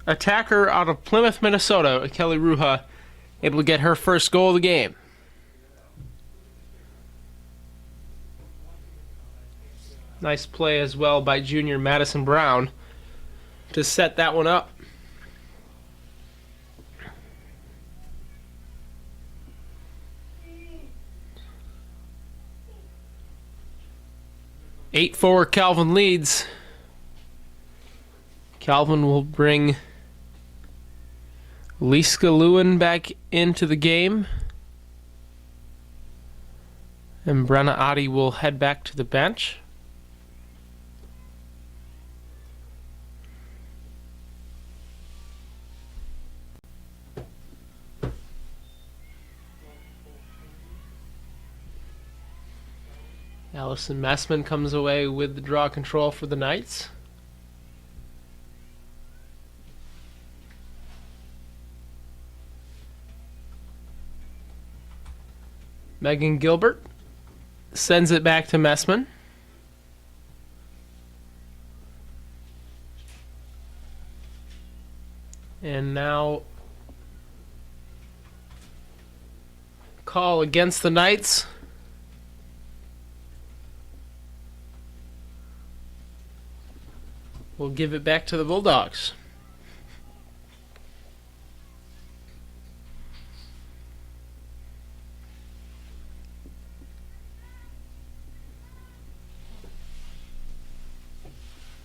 attacker out of Plymouth, Minnesota, Kelly Ruha, able to get her first goal of the game. Nice play as well by junior Madison Brown to set that one up. Eight 4 Calvin leads. Calvin will bring Liska Lewin back into the game. And Brenna Oddie will head back to the bench. Allison Messman comes away with the draw control for the Knights. Megan Gilbert sends it back to Messman. And now call against the Knights. We'll give it back to the Bulldogs.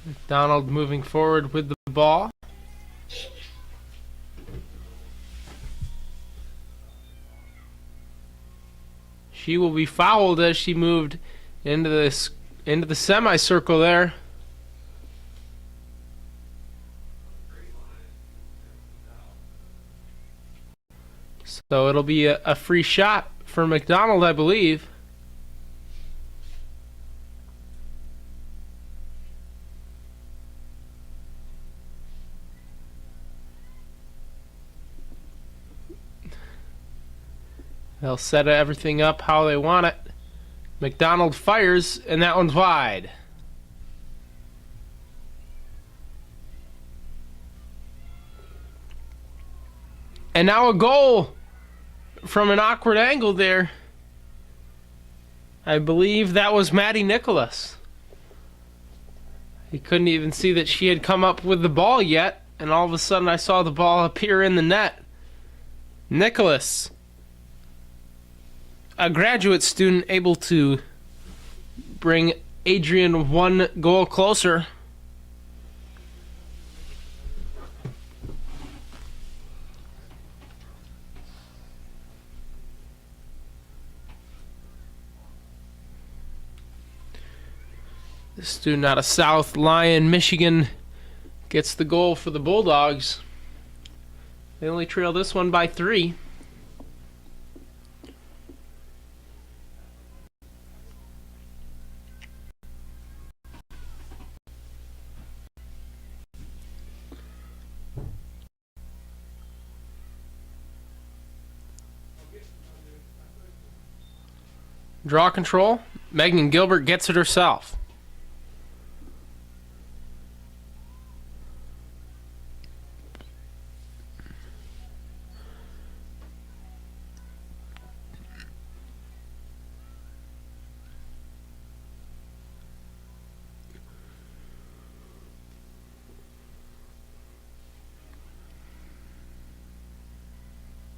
McDonald moving forward with the ball. She will be fouled as she moved into the semicircle there. So it'll be a free shot for McDonald, I believe. They'll set everything up how they want it. McDonald fires, and that one's wide. And now a goal from an awkward angle there. I believe that was Maddie Nicholas. He couldn't even see that she had come up with the ball yet, and all of a sudden I saw the ball appear in the net. Nicholas, a graduate student, able to bring Adrian one goal closer. The student out of South Lyon, Michigan, gets the goal for the Bulldogs. They only trail this one by 3. Draw control. Megan Gilbert gets it herself.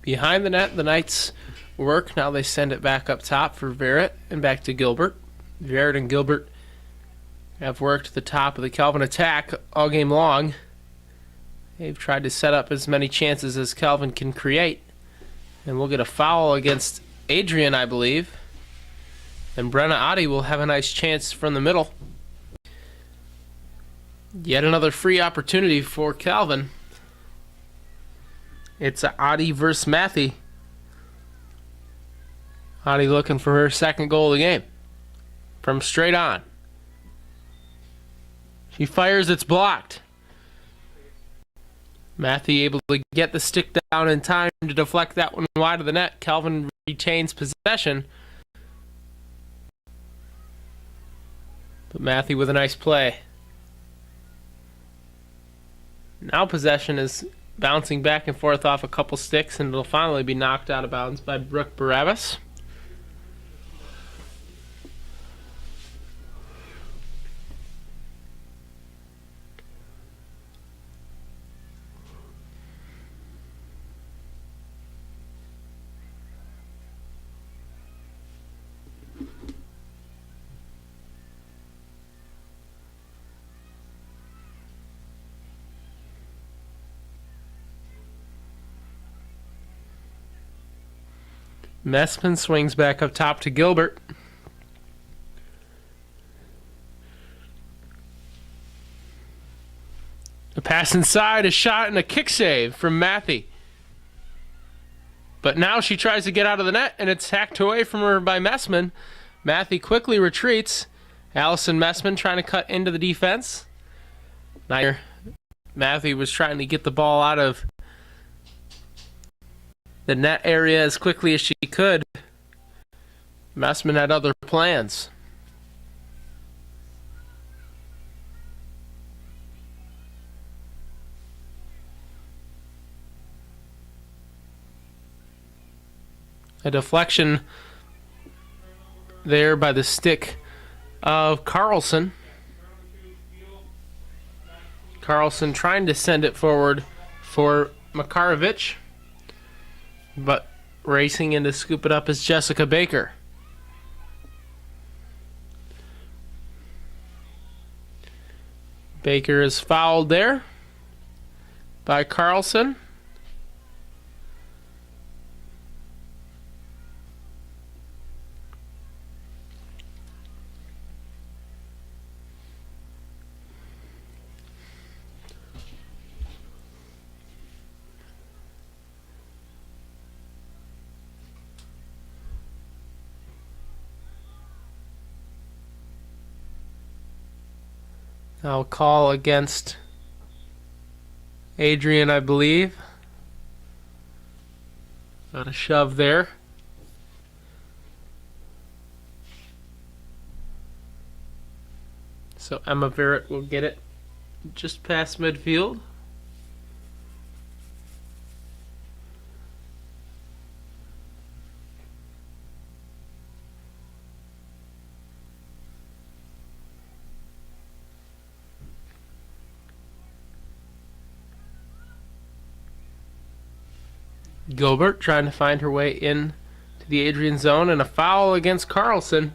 Behind the net, the Knights work. Now they send it back up top for Verrett and back to Gilbert. Verrett and Gilbert have worked the top of the Calvin attack all game long. They've tried to set up as many chances as Calvin can create. And we'll get a foul against Adrian, I believe. And Brenna Oddie will have a nice chance from the middle. Yet another free opportunity for Calvin. It's Oddie versus Matthew. Oddie looking for her second goal of the game. From straight on. She fires, it's blocked. Matthew able to get the stick down in time to deflect that one wide of the net. Calvin retains possession. But Matthew with a nice play. Now possession is bouncing back and forth off a couple sticks, and it'll finally be knocked out of bounds by Brooke Barabbas. Messman swings back up top to Gilbert. A pass inside, a shot, and a kick save from Matthew. But now she tries to get out of the net, and it's hacked away from her by Messman. Matthew quickly retreats. Allison Messman trying to cut into the defense. Now Matthew was trying to get the ball out of the net area as quickly as she could. Messman had other plans. A deflection there by the stick of Carlson. Carlson trying to send it forward for Makarovich, but racing in to scoop it up is Jessica Baker. Baker is fouled there by Carlson. I'll call against Adrian, I believe. Got a shove there. So Emma Verrett will get it just past midfield. Gilbert trying to find her way in to the Adrian zone, and a foul against Carlson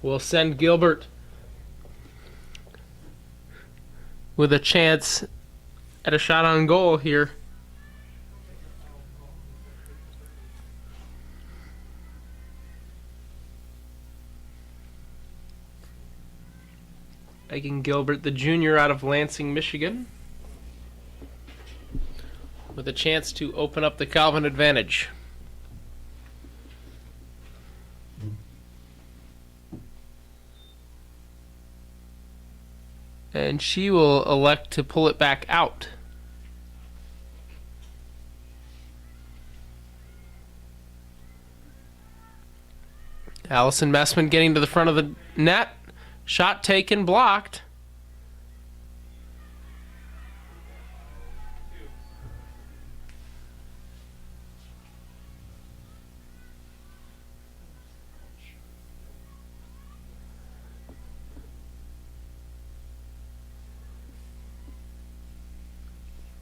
will send Gilbert with a chance at a shot on goal here. Megan Gilbert, the junior out of Lansing, Michigan, with a chance to open up the Calvin advantage. And she will elect to pull it back out. Allison Messman getting to the front of the net. Shot taken, blocked.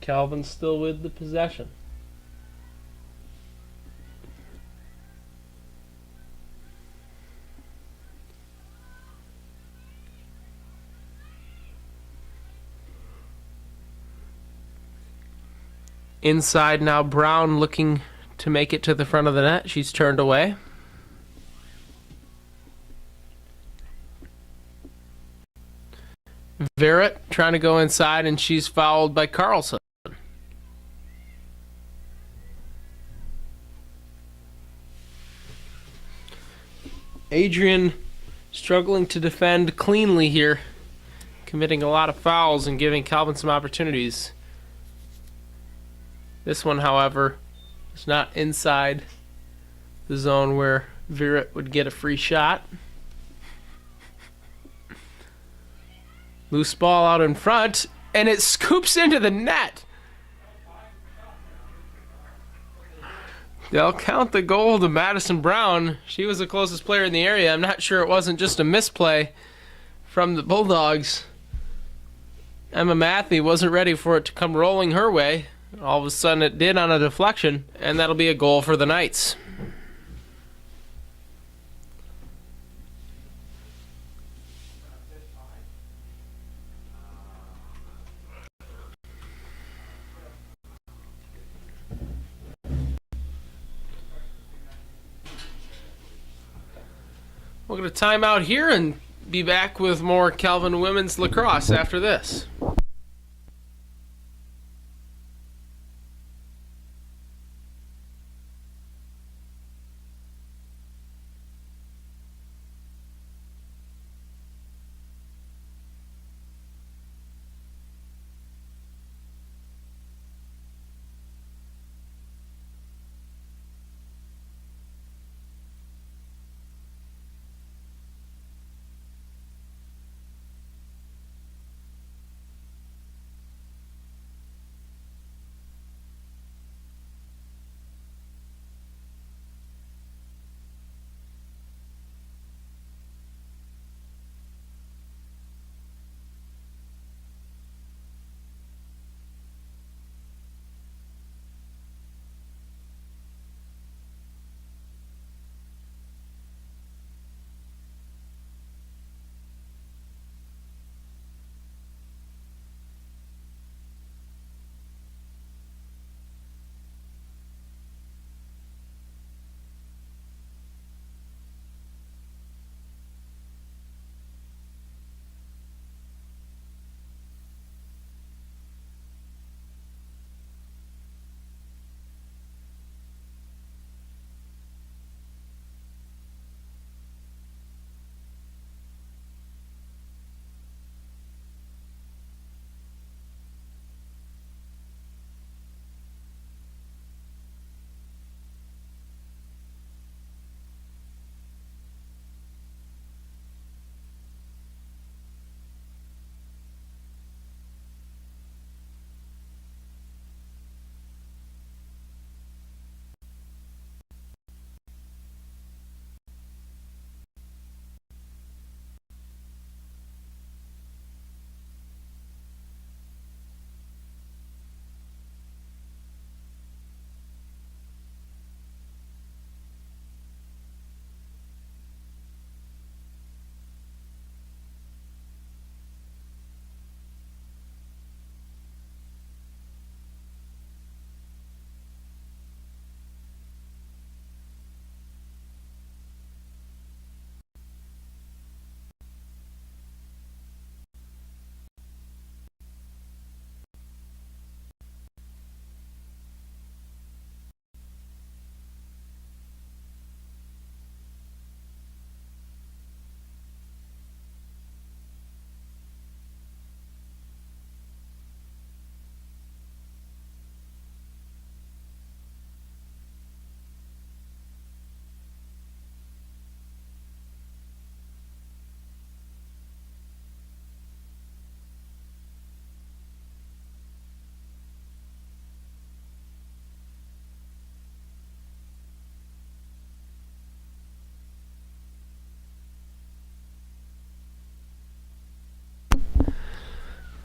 Calvin still with the possession. Inside now, Brown looking to make it to the front of the net. She's turned away. Verrett trying to go inside, and she's fouled by Carlson. Adrian struggling to defend cleanly here, committing a lot of fouls and giving Calvin some opportunities. This one, however, is not inside the zone where Verrett would get a free shot. Loose ball out in front, and it scoops into the net. They'll count the goal to Madison Brown. She was the closest player in the area. I'm not sure it wasn't just a misplay from the Bulldogs. Emma Matthew wasn't ready for it to come rolling her way. All of a sudden it did on a deflection, and that'll be a goal for the Knights. We're going to time out here and be back with more Calvin women's lacrosse after this.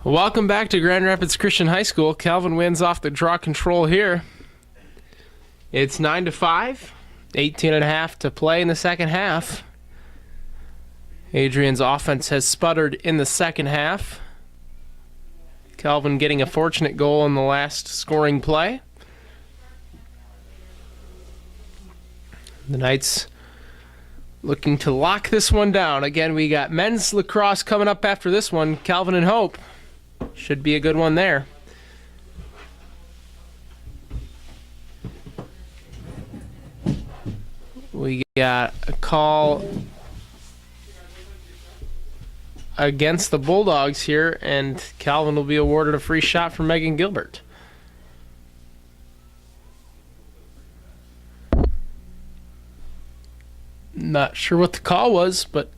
Welcome back to Grand Rapids Christian High School. Calvin wins off the draw control here. It's 9-5, 18.5 to play in the second half. Adrian's offense has sputtered in the second half. Calvin getting a fortunate goal in the last scoring play. The Knights looking to lock this one down. Again, we got men's lacrosse coming up after this one. Calvin and Hope. Should be a good one there. We got a call against the Bulldogs here, and Calvin will be awarded a free shot from Megan Gilbert. Not sure what the call was, but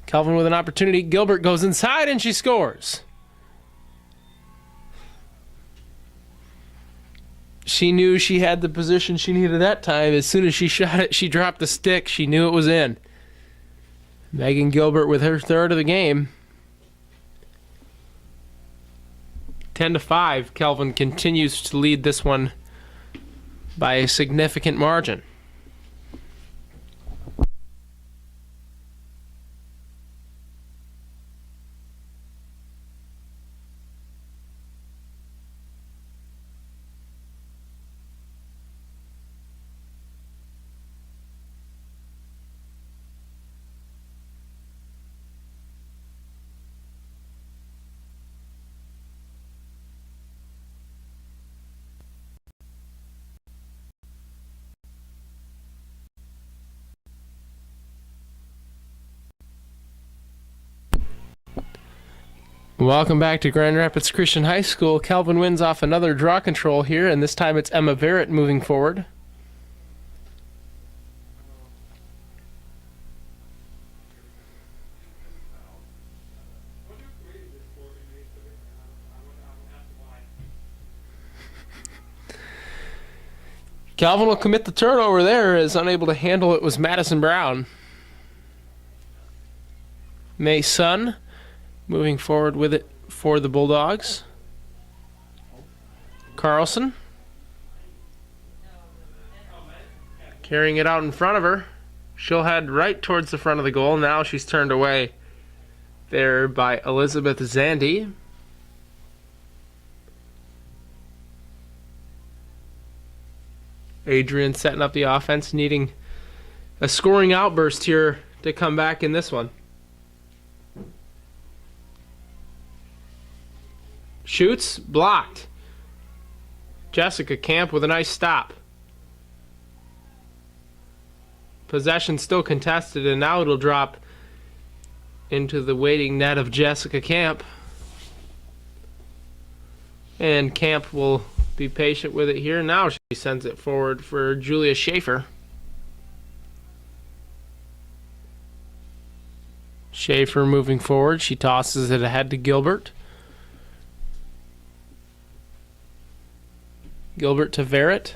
Calvin with an opportunity. Gilbert goes inside and she scores. She knew she had the position she needed that time. As soon as she shot it, she dropped the stick. She knew it was in. Megan Gilbert with her third of the game. 10-5. Calvin continues to lead this one by a significant margin. Welcome back to Grand Rapids Christian High School. Calvin wins off another draw control here, and this time it's Emma Verrett moving forward. Calvin will commit the turnover there, as unable to handle it was Madison Brown. May Sun moving forward with it for the Bulldogs. Carlson carrying it out in front of her. She'll head right towards the front of the goal. Now she's turned away there by Elizabeth Zandy. Adrian setting up the offense, needing a scoring outburst here to come back in this one. Shoots, blocked. Jessica Camp with a nice stop. Possession still contested, and now it'll drop into the waiting net of Jessica Camp. And Camp will be patient with it here. Now she sends it forward for Julia Schaefer. Schaefer moving forward. She tosses it ahead to Gilbert. Gilbert to Verrett.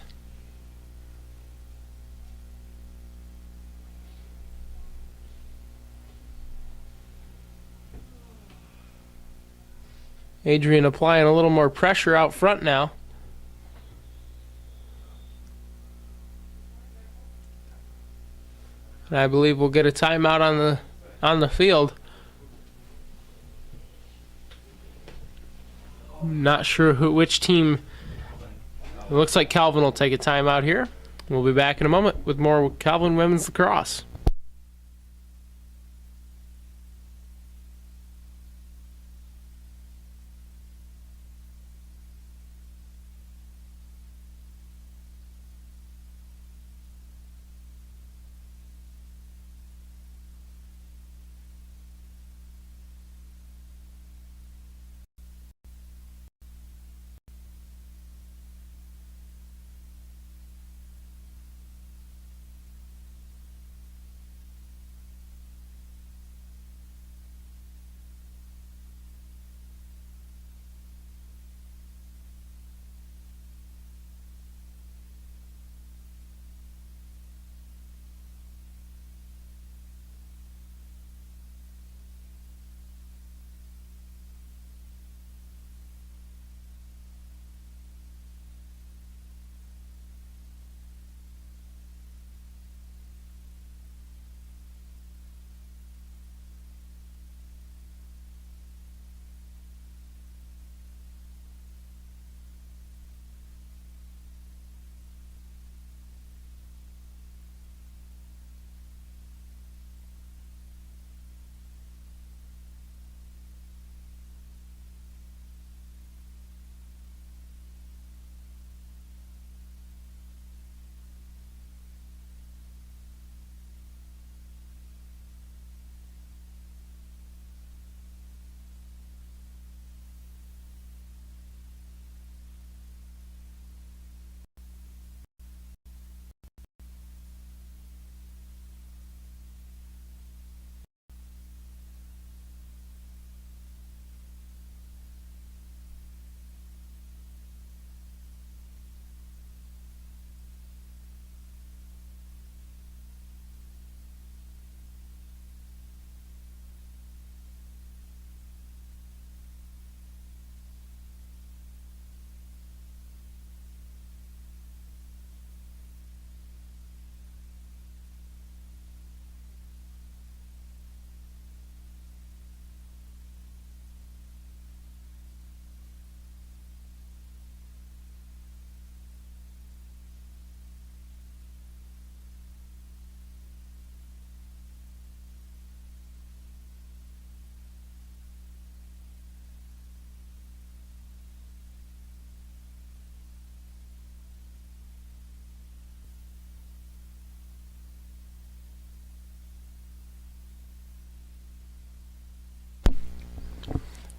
Adrian applying a little more pressure out front now. And I believe we'll get a timeout on the field. Not sure which team. It looks like Calvin will take a timeout here. We'll be back in a moment with more Calvin Women's Lacrosse.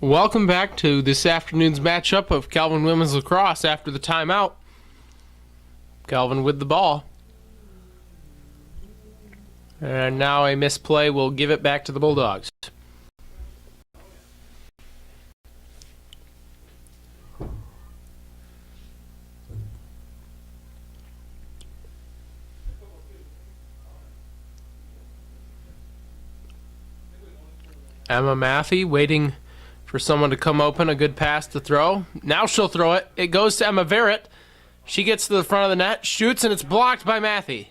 Welcome back to this afternoon's matchup of Calvin Women's Lacrosse after the timeout. Calvin with the ball. And now a misplay will give it back to the Bulldogs. Emma Matthey waiting for someone to come open, a good pass to throw. Now she'll throw it. It goes to Emma Verrett. She gets to the front of the net, shoots, and it's blocked by Matthey.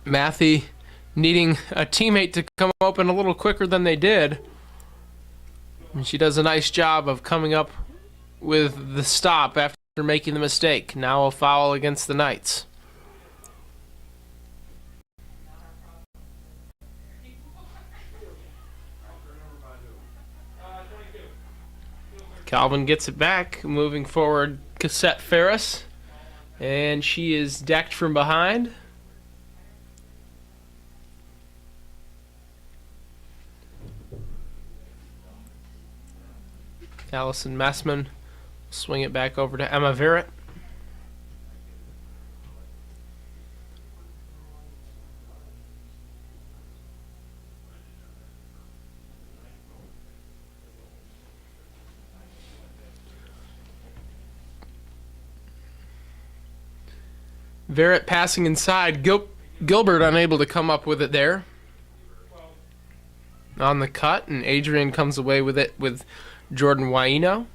Matthey needing a teammate to come open a little quicker than they did. And she does a nice job of coming up with the stop after making the mistake. Now a foul against the Knights. Calvin gets it back, moving forward, Cassette Ferris, and she is decked from behind. Allison Messman swing it back over to Emma Verrett. Verrett passing inside. Gilbert unable to come up with it there. On the cut, and Adrian comes away with it with Jordan Waino.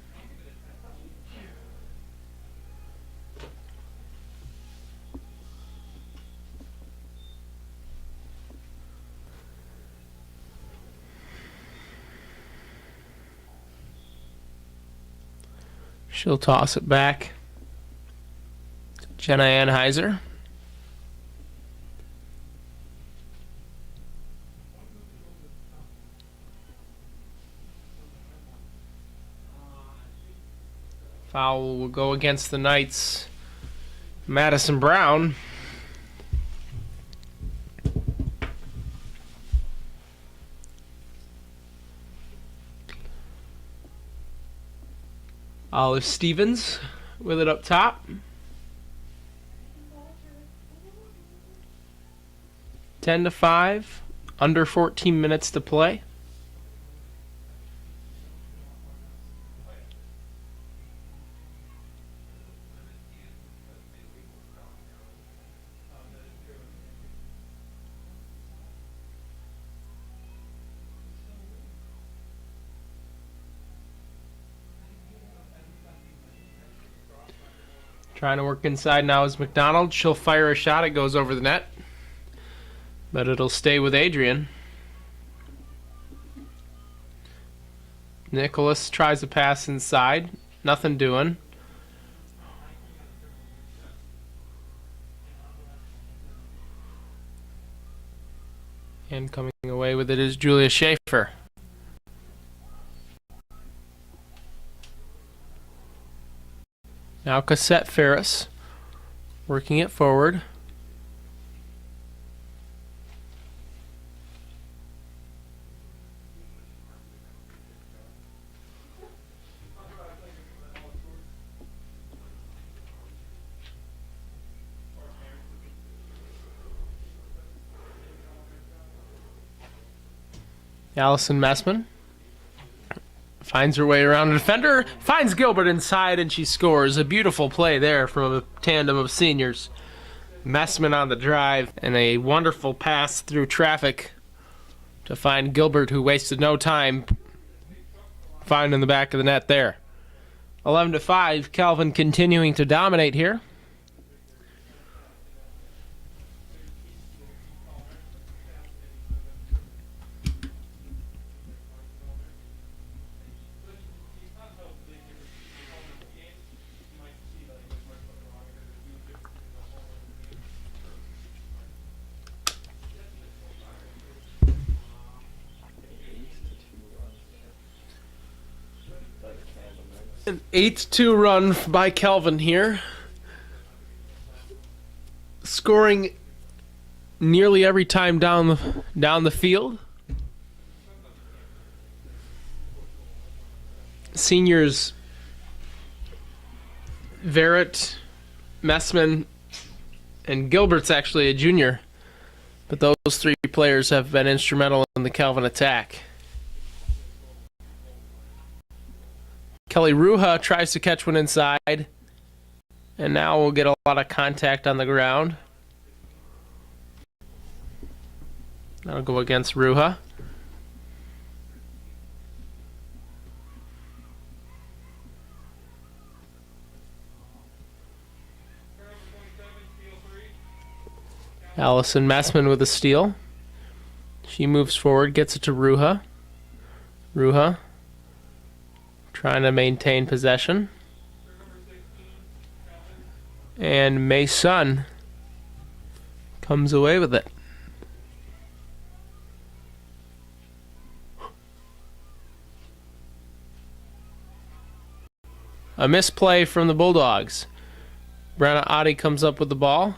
She'll toss it back. Jenna Anheuser. Foul will go against the Knights. Madison Brown. Olive Stevens with it up top. 10-5, under 14 minutes to play. Trying to work inside now is McDonald. She'll fire a shot. It goes over the net. But it'll stay with Adrian. Nicholas tries to pass inside. Nothing doing. And coming away with it is Julia Schaefer. Now Cassette Ferris working it forward. Allison Messman finds her way around the defender, finds Gilbert inside, and she scores. A beautiful play there from a tandem of seniors. Messman on the drive, and a wonderful pass through traffic to find Gilbert, who wasted no time finding the back of the net there. 11-5, Calvin continuing to dominate here. An 8-2 run by Calvin here. Scoring nearly every time down the field. seniors Verrett, Messman, and Gilbert's actually a junior. But those three players have been instrumental in the Calvin attack. Kelly Ruha tries to catch one inside. And now we'll get a lot of contact on the ground. That'll go against Ruha. Allison Messman with a steal. She moves forward, gets it to Ruha. Ruha trying to maintain possession. And Mason comes away with it. A misplay from the Bulldogs. Brenna Oddie comes up with the ball.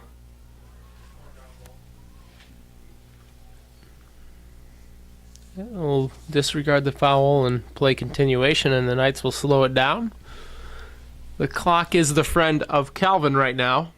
We'll disregard the foul and play continuation, and the Knights will slow it down. The clock is the friend of Calvin right now.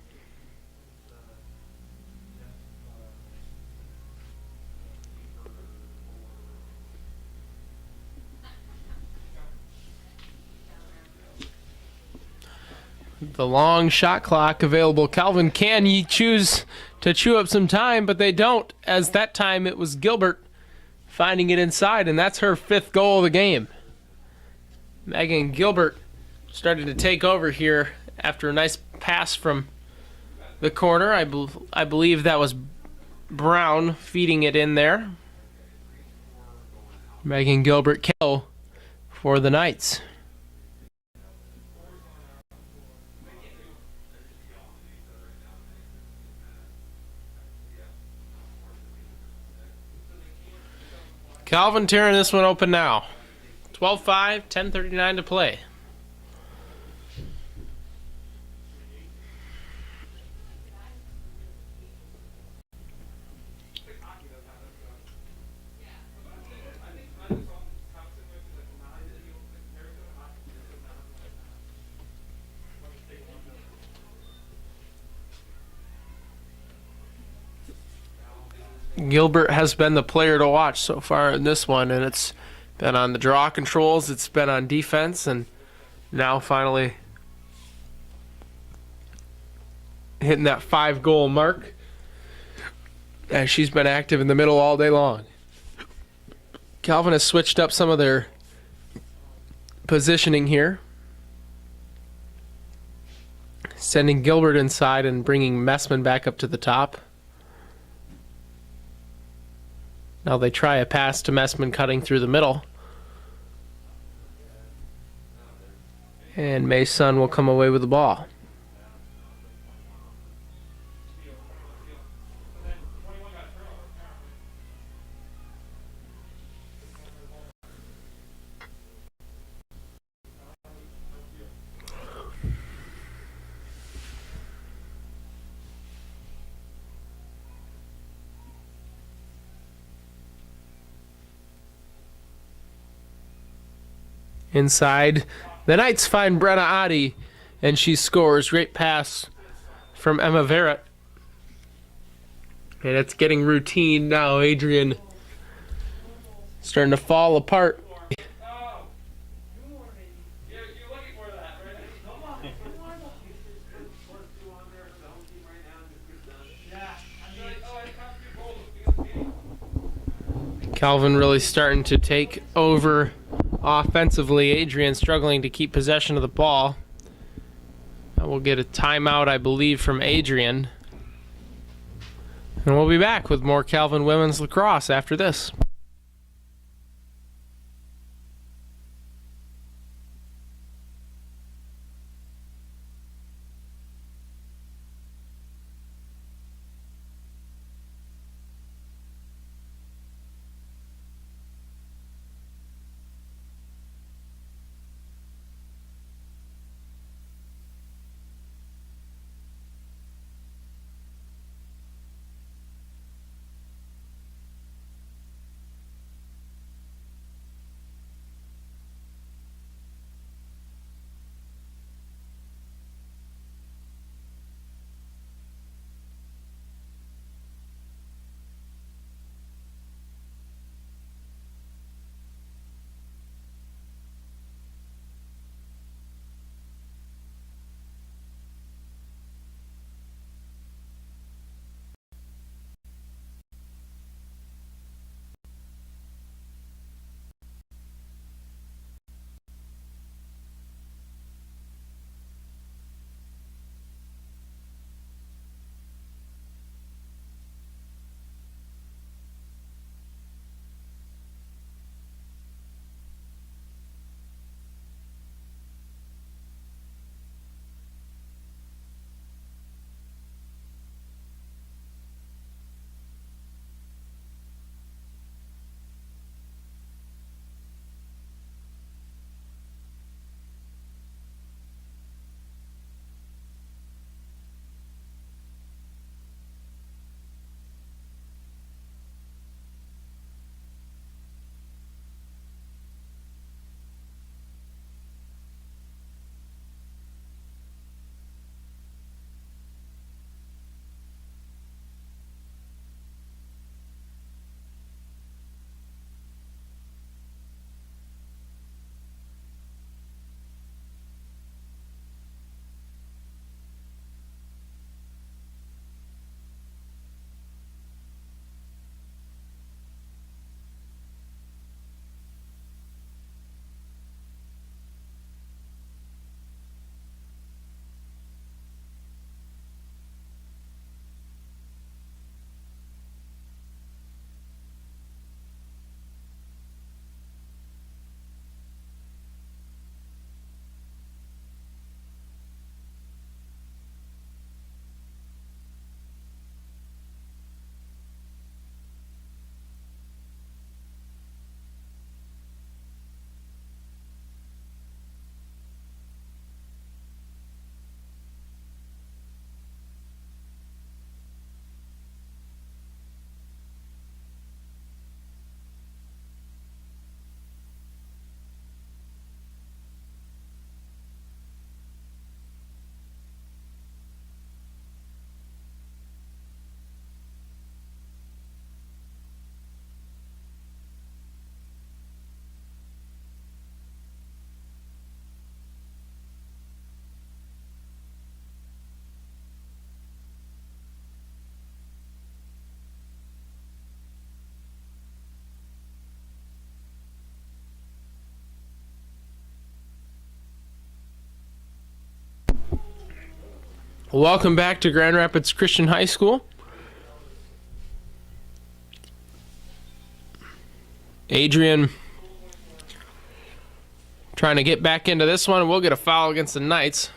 The long shot clock available. Calvin can choose to chew up some time, but they don't, as that time it was Gilbert finding it inside, and that's her 5th goal of the game. Megan Gilbert started to take over here after a nice pass from the corner. I believe that was Brown feeding it in there. Megan Gilbert kill for the Knights. Calvin tearing this one open now. 12-5, 10:39 to play. Gilbert has been the player to watch so far in this one, and it's been on the draw controls, it's been on defense, and now finally hitting that 5-goal mark, as she's been active in the middle all day long. Calvin has switched up some of their positioning here, sending Gilbert inside and bringing Messman back up to the top. Now they try a pass to Messman cutting through the middle. And Mason will come away with the ball. Inside, the Knights find Brenna Oddie, and she scores. Great pass from Emma Verrett. And it's getting routine now. Adrian starting to fall apart. Calvin really starting to take over offensively. Adrian struggling to keep possession of the ball. We'll get a timeout, I believe, from Adrian. And we'll be back with more Calvin Women's Lacrosse after this. Welcome back to Grand Rapids Christian High School. Adrian trying to get back into this one. We'll get a foul against the Knights.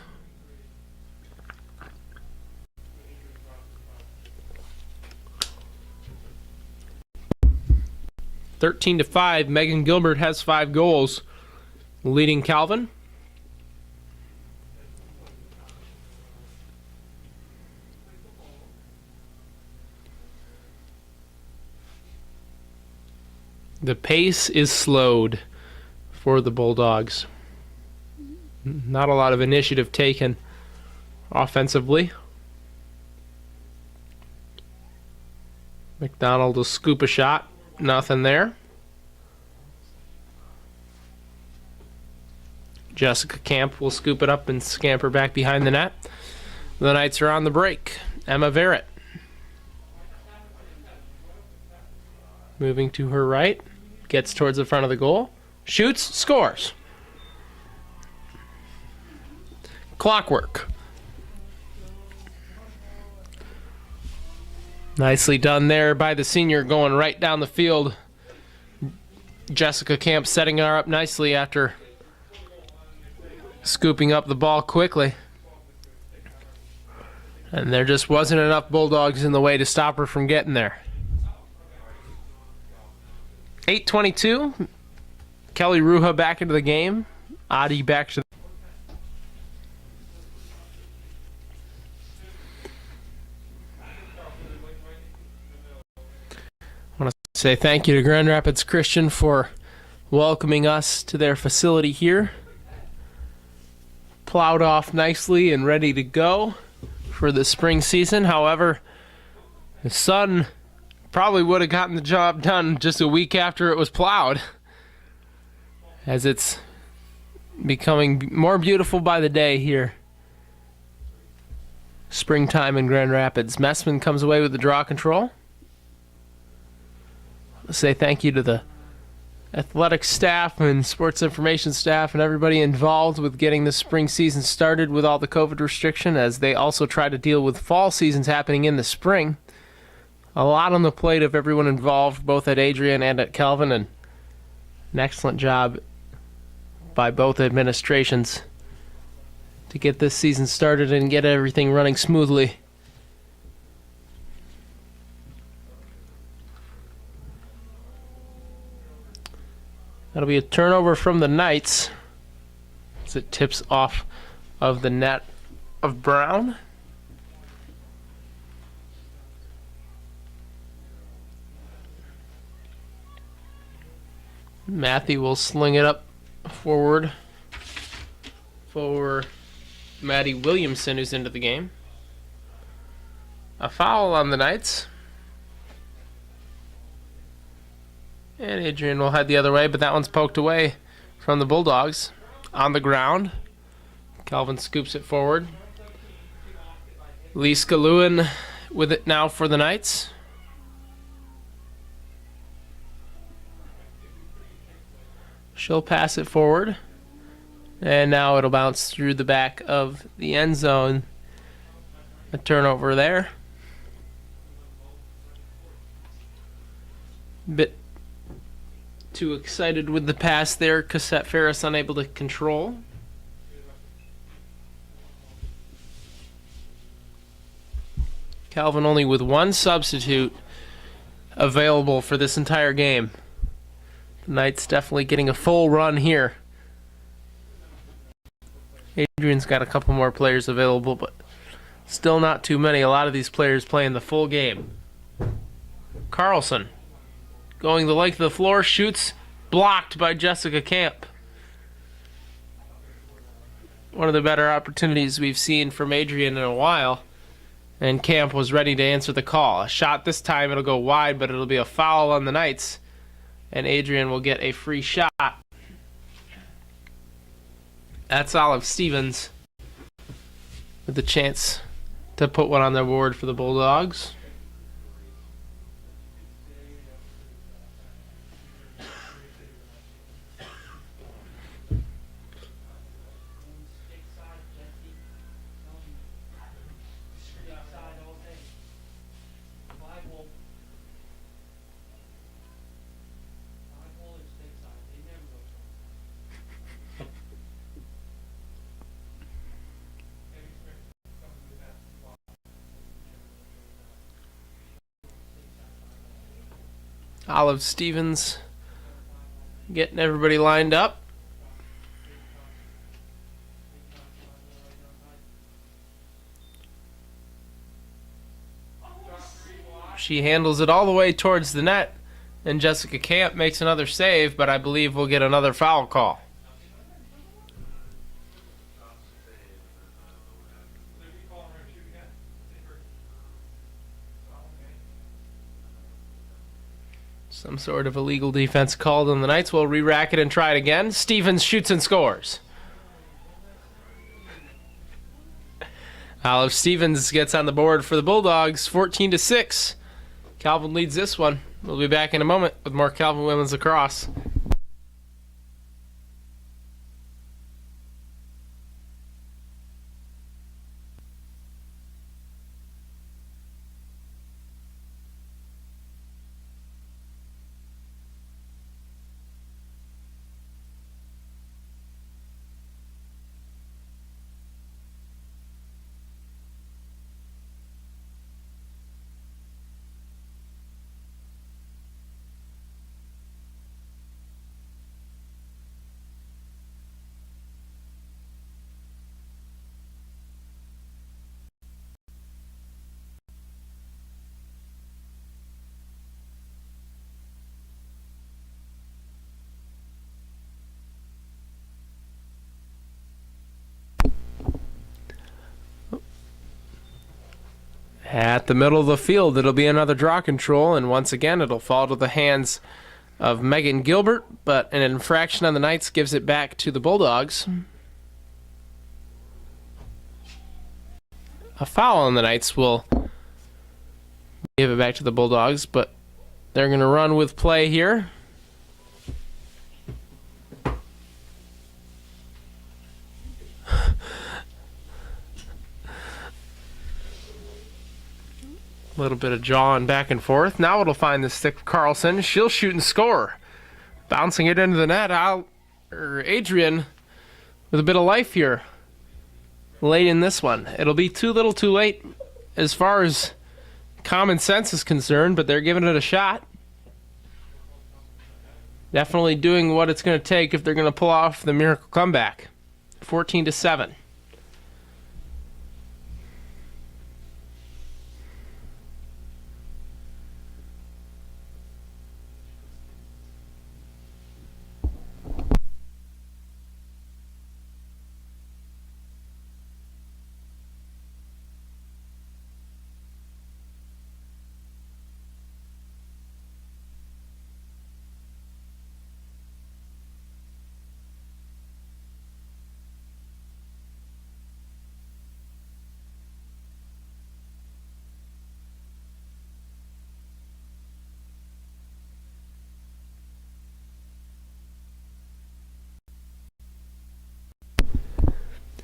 (13-5). Megan Gilbert has 5 goals, leading Calvin. The pace is slowed for the Bulldogs. Not a lot of initiative taken offensively. McDonald will scoop a shot. Nothing there. Jessica Camp will scoop it up and scamper back behind the net. The Knights are on the break. Emma Verrett moving to her right. Gets towards the front of the goal. Shoots, scores. Clockwork. Nicely done there by the senior, going right down the field. Jessica Camp setting her up nicely after scooping up the ball quickly. And there just wasn't enough Bulldogs in the way to stop her from getting there. 8:22. Kelly Ruha back into the game. Adi back to I want to say thank you to Grand Rapids Christian for welcoming us to their facility here. Plowed off nicely and ready to go for the spring season. However, the sun probably would have gotten the job done just a week after it was plowed, as it's becoming more beautiful by the day here. Springtime in Grand Rapids. Messman comes away with the draw control. Say thank you to the athletic staff and sports information staff and everybody involved with getting the spring season started with all the COVID restriction, as they also try to deal with fall seasons happening in the spring. A lot on the plate of everyone involved, both at Adrian and at Calvin, and an excellent job by both administrations to get this season started and get everything running smoothly. That'll be a turnover from the Knights as it tips off of the net of Brown. Matthew will sling it up forward for Maddie Williamson, who's into the game. A foul on the Knights. And Adrian will head the other way, but that one's poked away from the Bulldogs. On the ground, Calvin scoops it forward. Liska Lewin with it now for the Knights. She'll pass it forward. And now it'll bounce through the back of the end zone. A turnover there. Bit too excited with the pass there. Cassette Ferris unable to control. Calvin only with one substitute available for this entire game. The Knights definitely getting a full run here. Adrian's got a couple more players available, but still not too many. A lot of these players playing the full game. Carlson going the length of the floor, shoots, blocked by Jessica Camp. One of the better opportunities we've seen from Adrian in a while, and Camp was ready to answer the call. A shot this time, it'll go wide, but it'll be a foul on the Knights, and Adrian will get a free shot. That's Olive Stevens with the chance to put one on the board for the Bulldogs. Olive Stevens getting everybody lined up. She handles it all the way towards the net, and Jessica Camp makes another save, but I believe we'll get another foul call. Some sort of illegal defense called on the Knights. We'll re-rack it and try it again. Stevens shoots and scores. Olive Stevens gets on the board for the Bulldogs, 14-6. Calvin leads this one. We'll be back in a moment with more Calvin Women's Lacrosse. At the middle of the field, it'll be another draw control, and once again, it'll fall to the hands of Megan Gilbert, but an infraction on the Knights gives it back to the Bulldogs. A foul on the Knights will give it back to the Bulldogs, but they're going to run with play here. A little bit of jawing back and forth. Now it'll find the stick of Carlson. She'll shoot and score. Bouncing it into the net. Adrian with a bit of life here late in this one. It'll be too little too late as far as common sense is concerned, but they're giving it a shot. Definitely doing what it's going to take if they're going to pull off the miracle comeback. 14-7.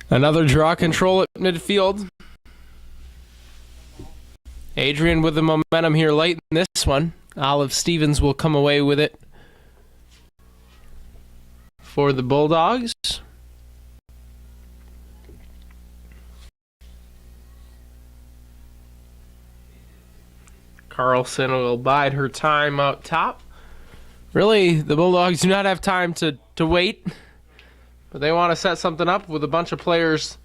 Another draw control at midfield. Adrian with the momentum here late in this one. Olive Stevens will come away with it for the Bulldogs. Carlson will bide her time out top. Really, the Bulldogs do not have time to wait. But they want to set something up with a bunch of players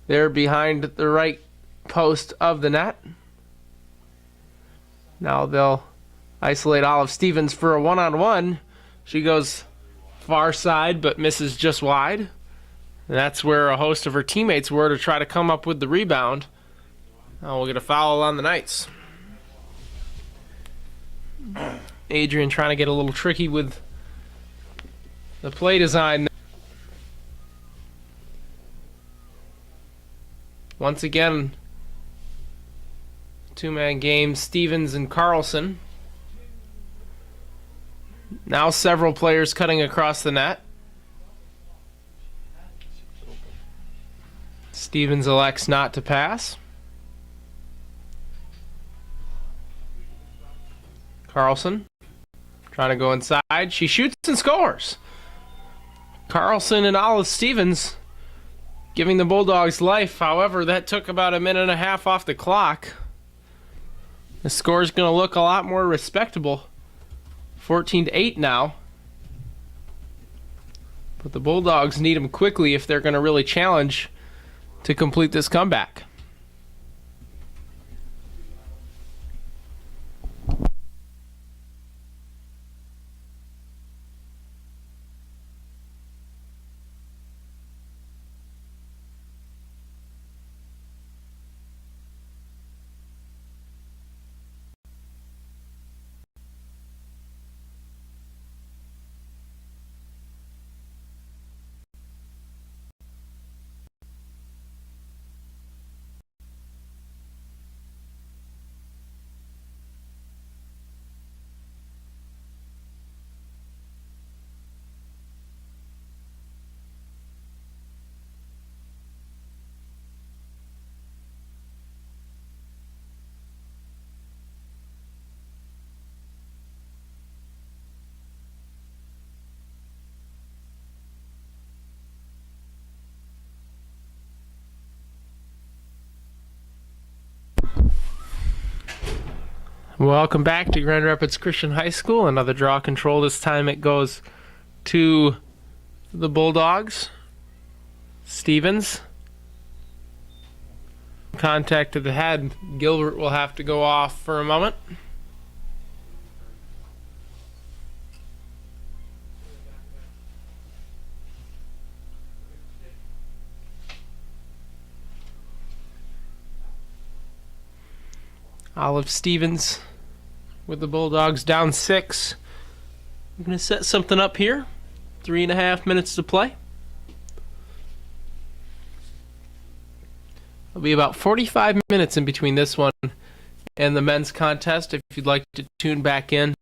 there behind the right post of the net. Now they'll isolate Olive Stevens for a one-on-one. She goes far side but misses just wide. And that's where a host of her teammates were to try to come up with the rebound. Now we'll get a foul on the Knights. Adrian trying to get a little tricky with the play design. Once again, two-man game, Stevens and Carlson. Now several players cutting across the net. Stevens elects not to pass. Carlson trying to go inside. She shoots and scores. Carlson and Olive Stevens giving the Bulldogs life. However, that took about a minute and a half off the clock. The score is going to look a lot more respectable 14-8 now. But the Bulldogs need them quickly if they're going to really challenge to complete this comeback. Welcome back to Grand Rapids Christian High School. Another draw control. This time it goes to the Bulldogs. Stevens. Contact to the head. Gilbert will have to go off for a moment. Olive Stevens with the Bulldogs down 6. I'm going to set something up here. 3.5 minutes to play. It'll be about 45 minutes in between this one and the men's contest if you'd like to tune back in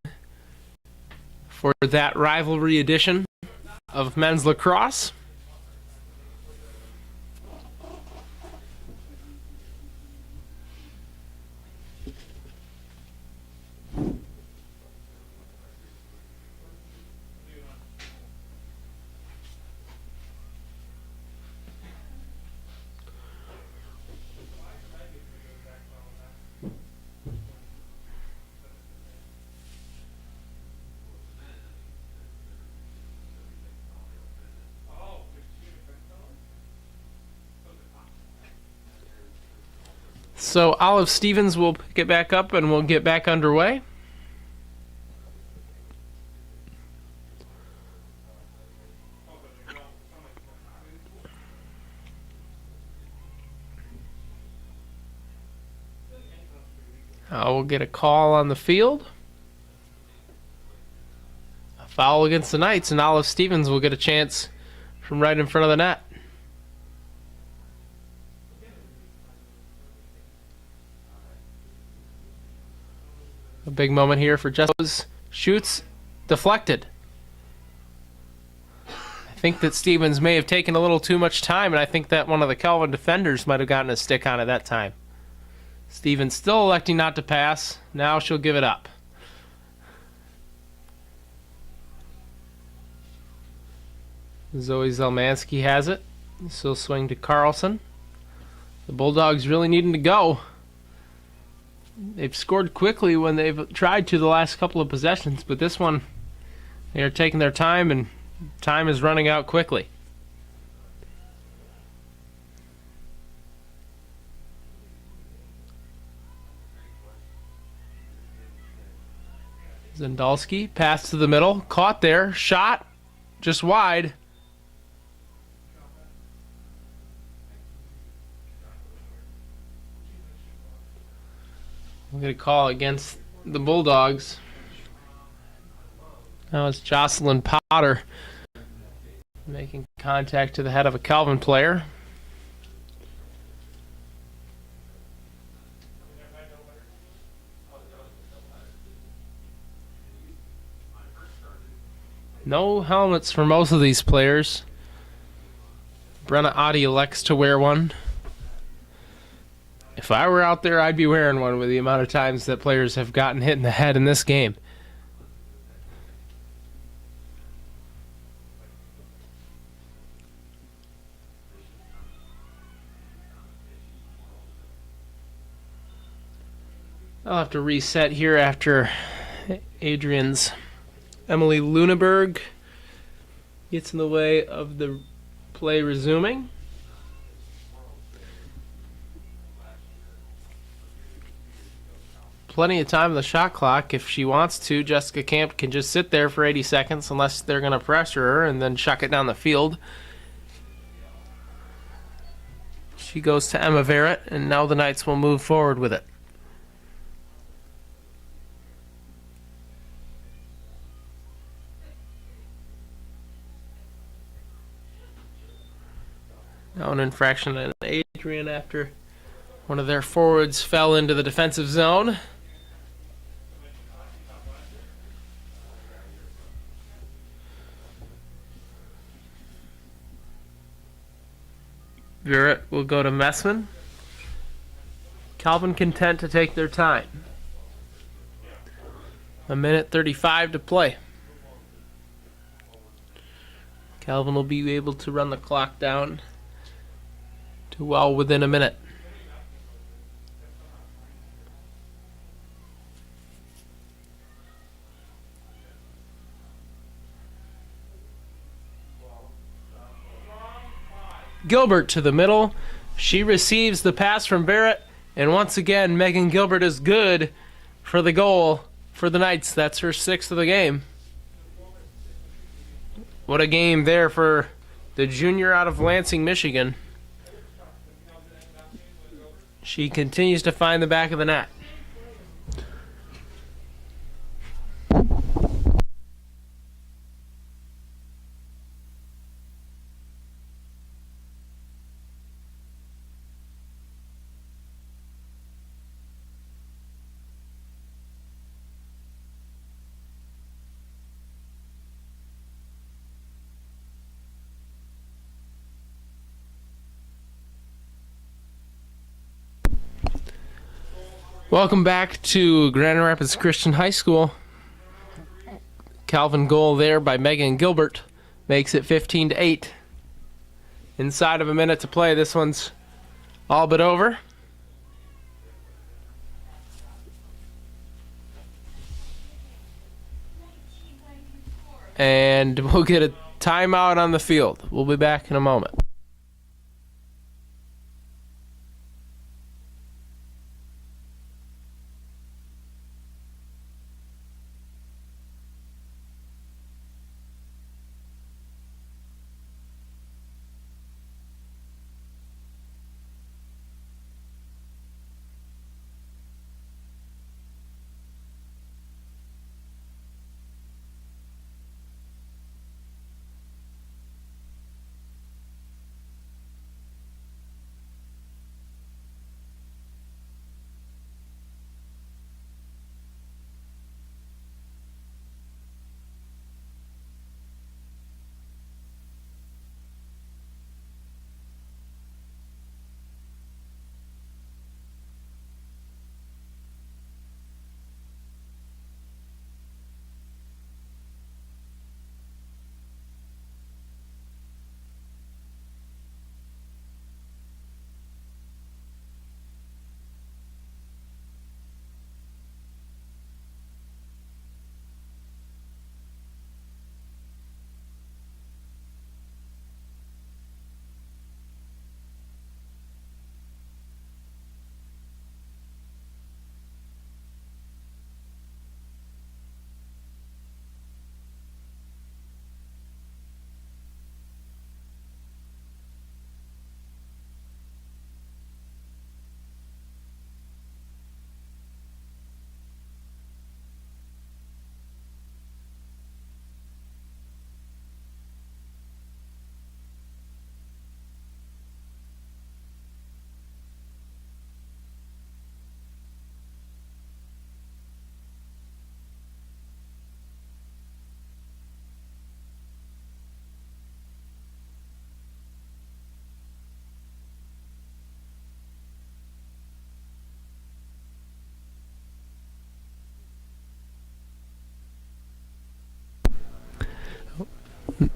for that rivalry edition of men's lacrosse. So Olive Stevens will get back up and we'll get back underway. We'll get a call on the field. A foul against the Knights, and Olive Stevens will get a chance from right in front of the net. A big moment here for Jess. Shoots, deflected. I think that Stevens may have taken a little too much time, and I think that one of the Calvin defenders might have gotten a stick on it that time. Stevens still electing not to pass. Now she'll give it up. Zoe Zelmansky has it. She'll swing to Carlson. The Bulldogs really needing to go. They've scored quickly when they've tried to the last couple of possessions, but this one, they are taking their time, and time is running out quickly. Zendalski, pass to the middle, caught there, shot, just wide. We're going to call against the Bulldogs. Now it's Jocelyn Potter making contact to the head of a Calvin player. No helmets for most of these players. Brenna Oddie elects to wear one. If I were out there, I'd be wearing one with the amount of times that players have gotten hit in the head in this game. I'll have to reset here after Adrian's Emily Luneberg gets in the way of the play resuming. Plenty of time on the shot clock. If she wants to, Jessica Camp can just sit there for 80 seconds unless they're going to pressure her and then chuck it down the field. She goes to Emma Verrett, and now the Knights will move forward with it. Now an infraction on Adrian after one of their forwards fell into the defensive zone. Verrett will go to Messman. Calvin content to take their time. 1:35 to play. Calvin will be able to run the clock down to well within a minute. Gilbert to the middle. She receives the pass from Barrett, and once again, Megan Gilbert is good for the goal for the Knights. That's her 6th of the game. What a game there for the junior out of Lansing, Michigan. She continues to find the back of the net. Welcome back to Grand Rapids Christian High School. Calvin goal there by Megan Gilbert makes it 15-8. Inside of a minute to play. This one's all but over. And we'll get a timeout on the field. We'll be back in a moment.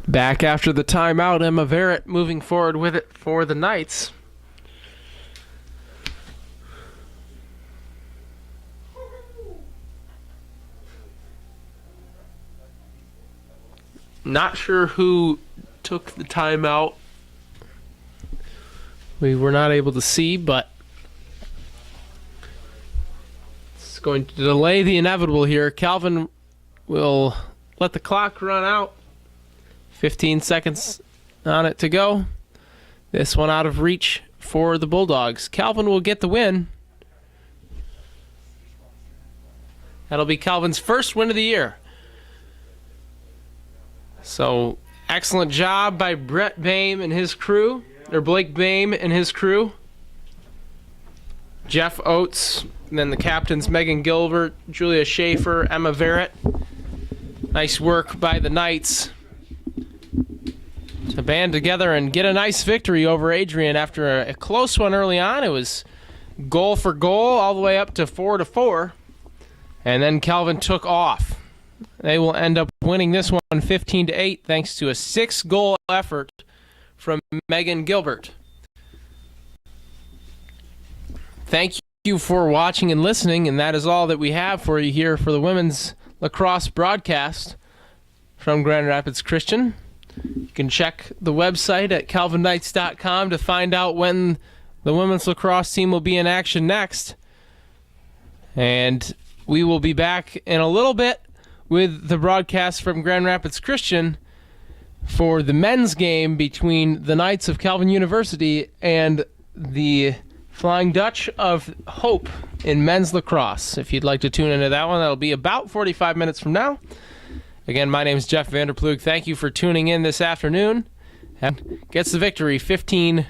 Back after the timeout, Emma Verrett moving forward with it for the Knights. Not sure who took the timeout. We were not able to see, but it's going to delay the inevitable here. Calvin will let the clock run out. 15 seconds on it to go. This one out of reach for the Bulldogs. Calvin will get the win. That'll be Calvin's first win of the year. So, excellent job by Brett Boehm and his crew, or Blake Boehm and his crew. Jeff Oates, and then the captains Megan Gilbert, Julia Schaefer, Emma Verrett. Nice work by the Knights to band together and get a nice victory over Adrian after a close one early on. It was goal for goal all the way up to 4-4, and then Calvin took off. They will end up winning this one 15-8 thanks to a 6-goal effort from Megan Gilbert. Thank you for watching and listening, and that is all that we have for you here for the women's lacrosse broadcast from Grand Rapids Christian. You can check the website at calvinknights.com to find out when the women's lacrosse team will be in action next. And we will be back in a little bit with the broadcast from Grand Rapids Christian for the men's game between the Knights of Calvin University and the Flying Dutch of Hope in men's lacrosse. If you'd like to tune into that one, that'll be about 45 minutes from now. Again, my name is Jeff Vanderplug. Thank you for tuning in this afternoon. And gets the victory 15-8.